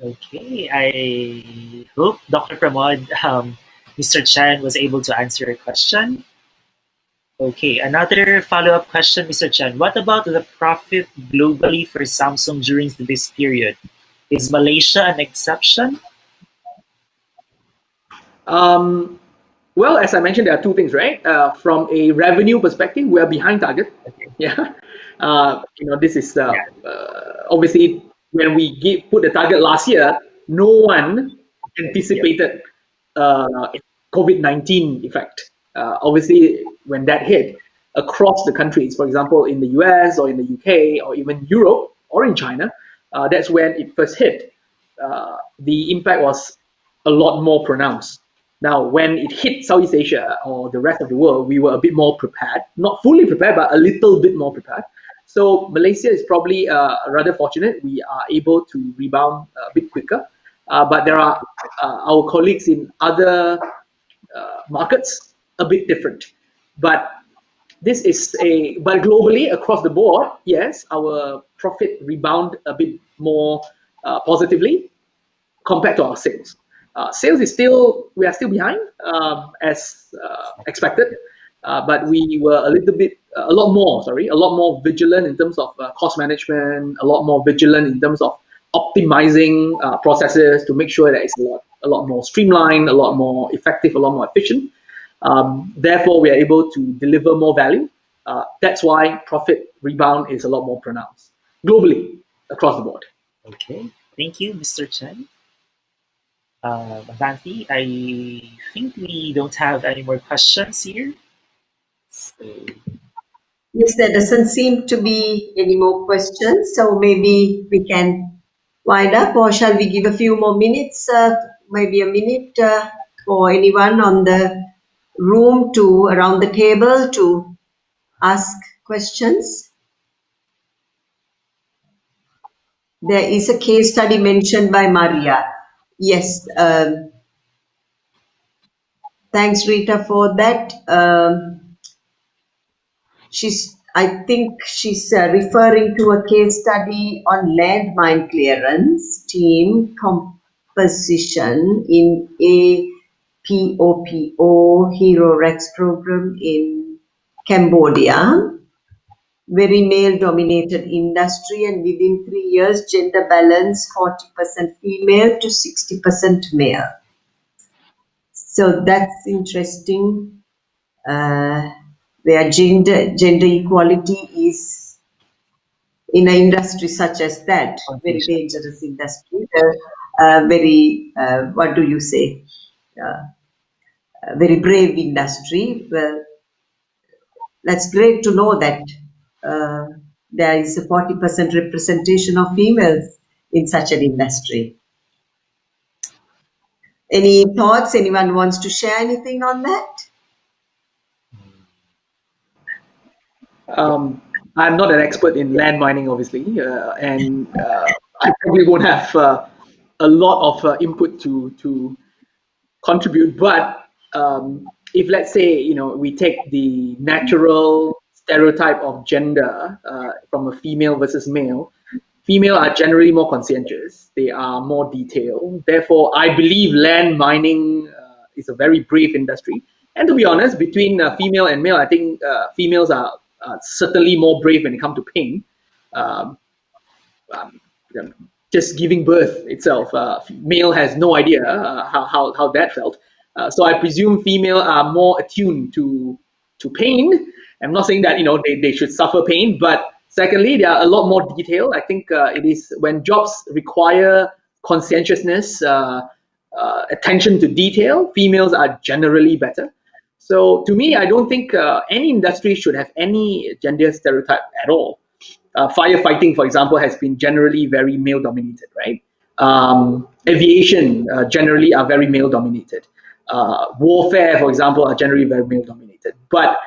Okay, I hope Dr. Pramod, Mr. Chan was able to answer your question. Okay, another follow-up question, Mr. Chan. What about the profit globally for Samsung during this period? Is Malaysia an exception? Well, as I mentioned, there are two things, right? From a revenue perspective, we are behind target. Okay. Yeah. This is obviously when we put the target last year, no one anticipated COVID-19 effect. Obviously, when that hit across the countries, for example, in the US or in the UK or even Europe or in China, that's when it first hit. The impact was a lot more pronounced. Now, when it hit Southeast Asia or the rest of the world, we were a bit more prepared, not fully prepared, but a little bit more prepared. So Malaysia is probably rather fortunate. We are able to rebound a bit quicker. But there are our colleagues in other markets a bit different. But but globally across the board, yes, our profit rebound a bit more positively compared to our sales. Sales is we are still behind as expected, but we were a lot more vigilant in terms of cost management, a lot more vigilant in terms of optimizing processes to make sure that it's a lot more streamlined, a lot more effective, a lot more efficient. Therefore, we are able to deliver more value. That's why profit rebound is a lot more pronounced globally across the board. Okay, thank you, Mr. Chen. Avanti, I think we don't have any more questions here. So, Yes, there doesn't seem to be any more questions, so maybe we can wind up, or shall we give a few more minutes, maybe a minute for anyone on the room around the table to ask questions? There is a case study mentioned by Maria. Yes, thanks, Rita, for that. I think she's referring to a case study on landmine clearance team composition in a POPO Hero Rex program in Cambodia. Very male-dominated industry, and within 3 years, gender balance 40% female to 60% male. So that's interesting. Where gender equality is in an industry such as that, very dangerous industry, what do you say, very brave industry. Well, that's great to know that there is a 40% representation of females in such an industry. Any thoughts? Anyone wants to share anything on that? I'm not an expert in land mining, obviously, and I probably won't have a lot of input to contribute. But if let's say we take the natural stereotype of gender from a female versus male, female are generally more conscientious. They are more detailed. Therefore, I believe land mining is a very brave industry. And to be honest, between female and male, I think females are certainly more brave when it comes to pain. Um, um, just giving birth itself, male has no idea how that felt. So I presume female are more attuned to pain. I'm not saying that they should suffer pain, but secondly, they are a lot more detailed. I think it is when jobs require conscientiousness, attention to detail, females are generally better. So to me, I don't think any industry should have any gender stereotype at all. Firefighting, for example, has been generally very male dominated, right? Aviation generally are very male dominated. Warfare, for example, are generally very male dominated. But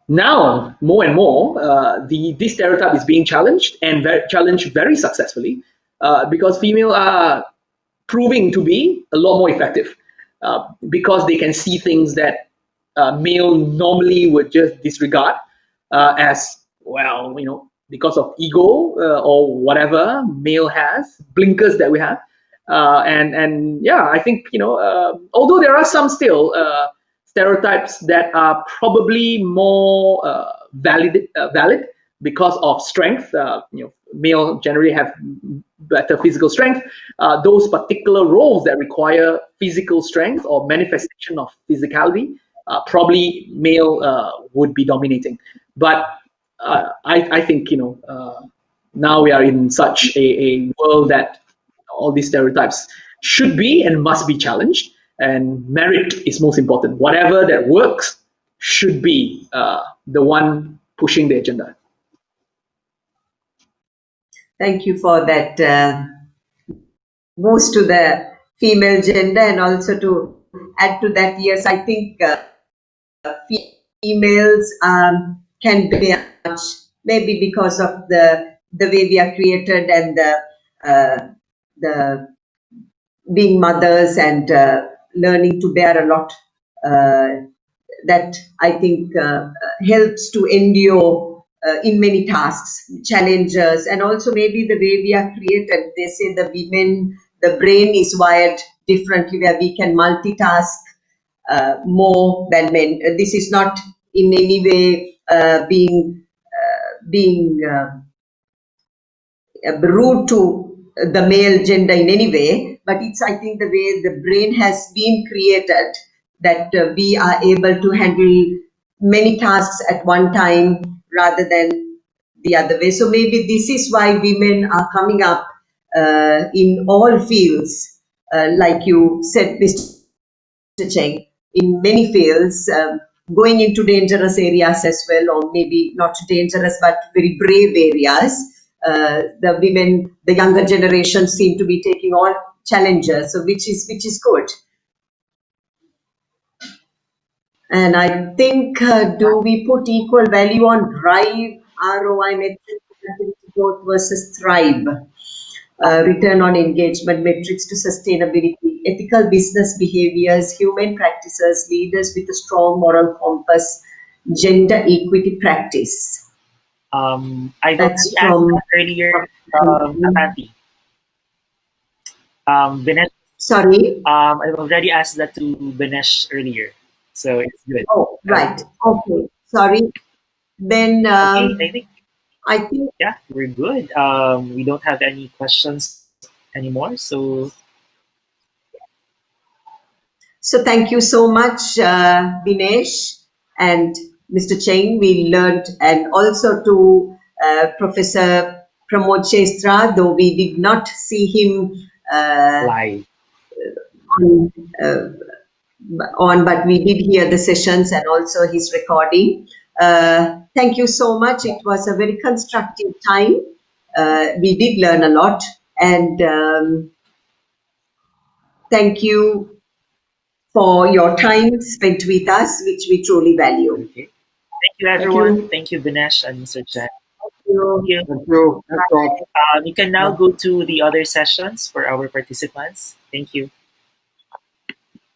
now, more and more, this stereotype is being challenged and challenged very successfully because female are proving to be a lot more effective because they can see things that male normally would just disregard as well, because of ego or whatever male has, blinkers that we have. And yeah, I think, although there are some still stereotypes that are probably more valid because of strength. Male generally have better physical strength. Those particular roles that require physical strength or manifestation of physicality, probably male would be dominating. But I think now we are in such a world that all these stereotypes should be and must be challenged, and merit is most important. Whatever that works should be the one pushing the agenda. Thank you for that boost to the female gender, and also to add to that, yes, I think females can be much, maybe because of the way we are created and the being mothers and learning to bear a lot. That I think helps to endure in many tasks, challenges, and also maybe the way we are created. They say the women, the brain is wired differently, where we can multitask more than men. This is not in any way being rude to the male gender in any way, but it's, I think, the way the brain has been created, that we are able to handle many tasks at one time rather than the other way. So maybe this is why women are coming up in all fields, like you said, Mr. Cheng, in many fields, going into dangerous areas as well, or maybe not dangerous but very brave areas. The women, the younger generation, seem to be taking on challenges, so which is good. And I think, do we put equal value on drive, ROI metrics, growth versus thrive? Return on engagement metrics to sustainability, ethical business behaviors, human practices, leaders with a strong moral compass, gender equity practice. I've already asked that earlier, Apati. Binesh, Sorry? I've already asked that to Binesh earlier, so it's good. Oh, right. Okay. Sorry. Then Okay, I think yeah, we're good. We don't have any questions anymore, so thank you so much, Dinesh and Mr. Cheng. We learned, and also to Professor Pramod Chestra, though we did not see him live. on, but we did hear the sessions and also his recording. Thank you so much. It was a very constructive time. We did learn a lot, and thank you for your time spent with us, which we truly value. Okay. Thank you, everyone. Thank you, Binesh and Mr. Chen. Thank you. Thank you. That's all. You can now go to the other sessions for our participants. Thank you.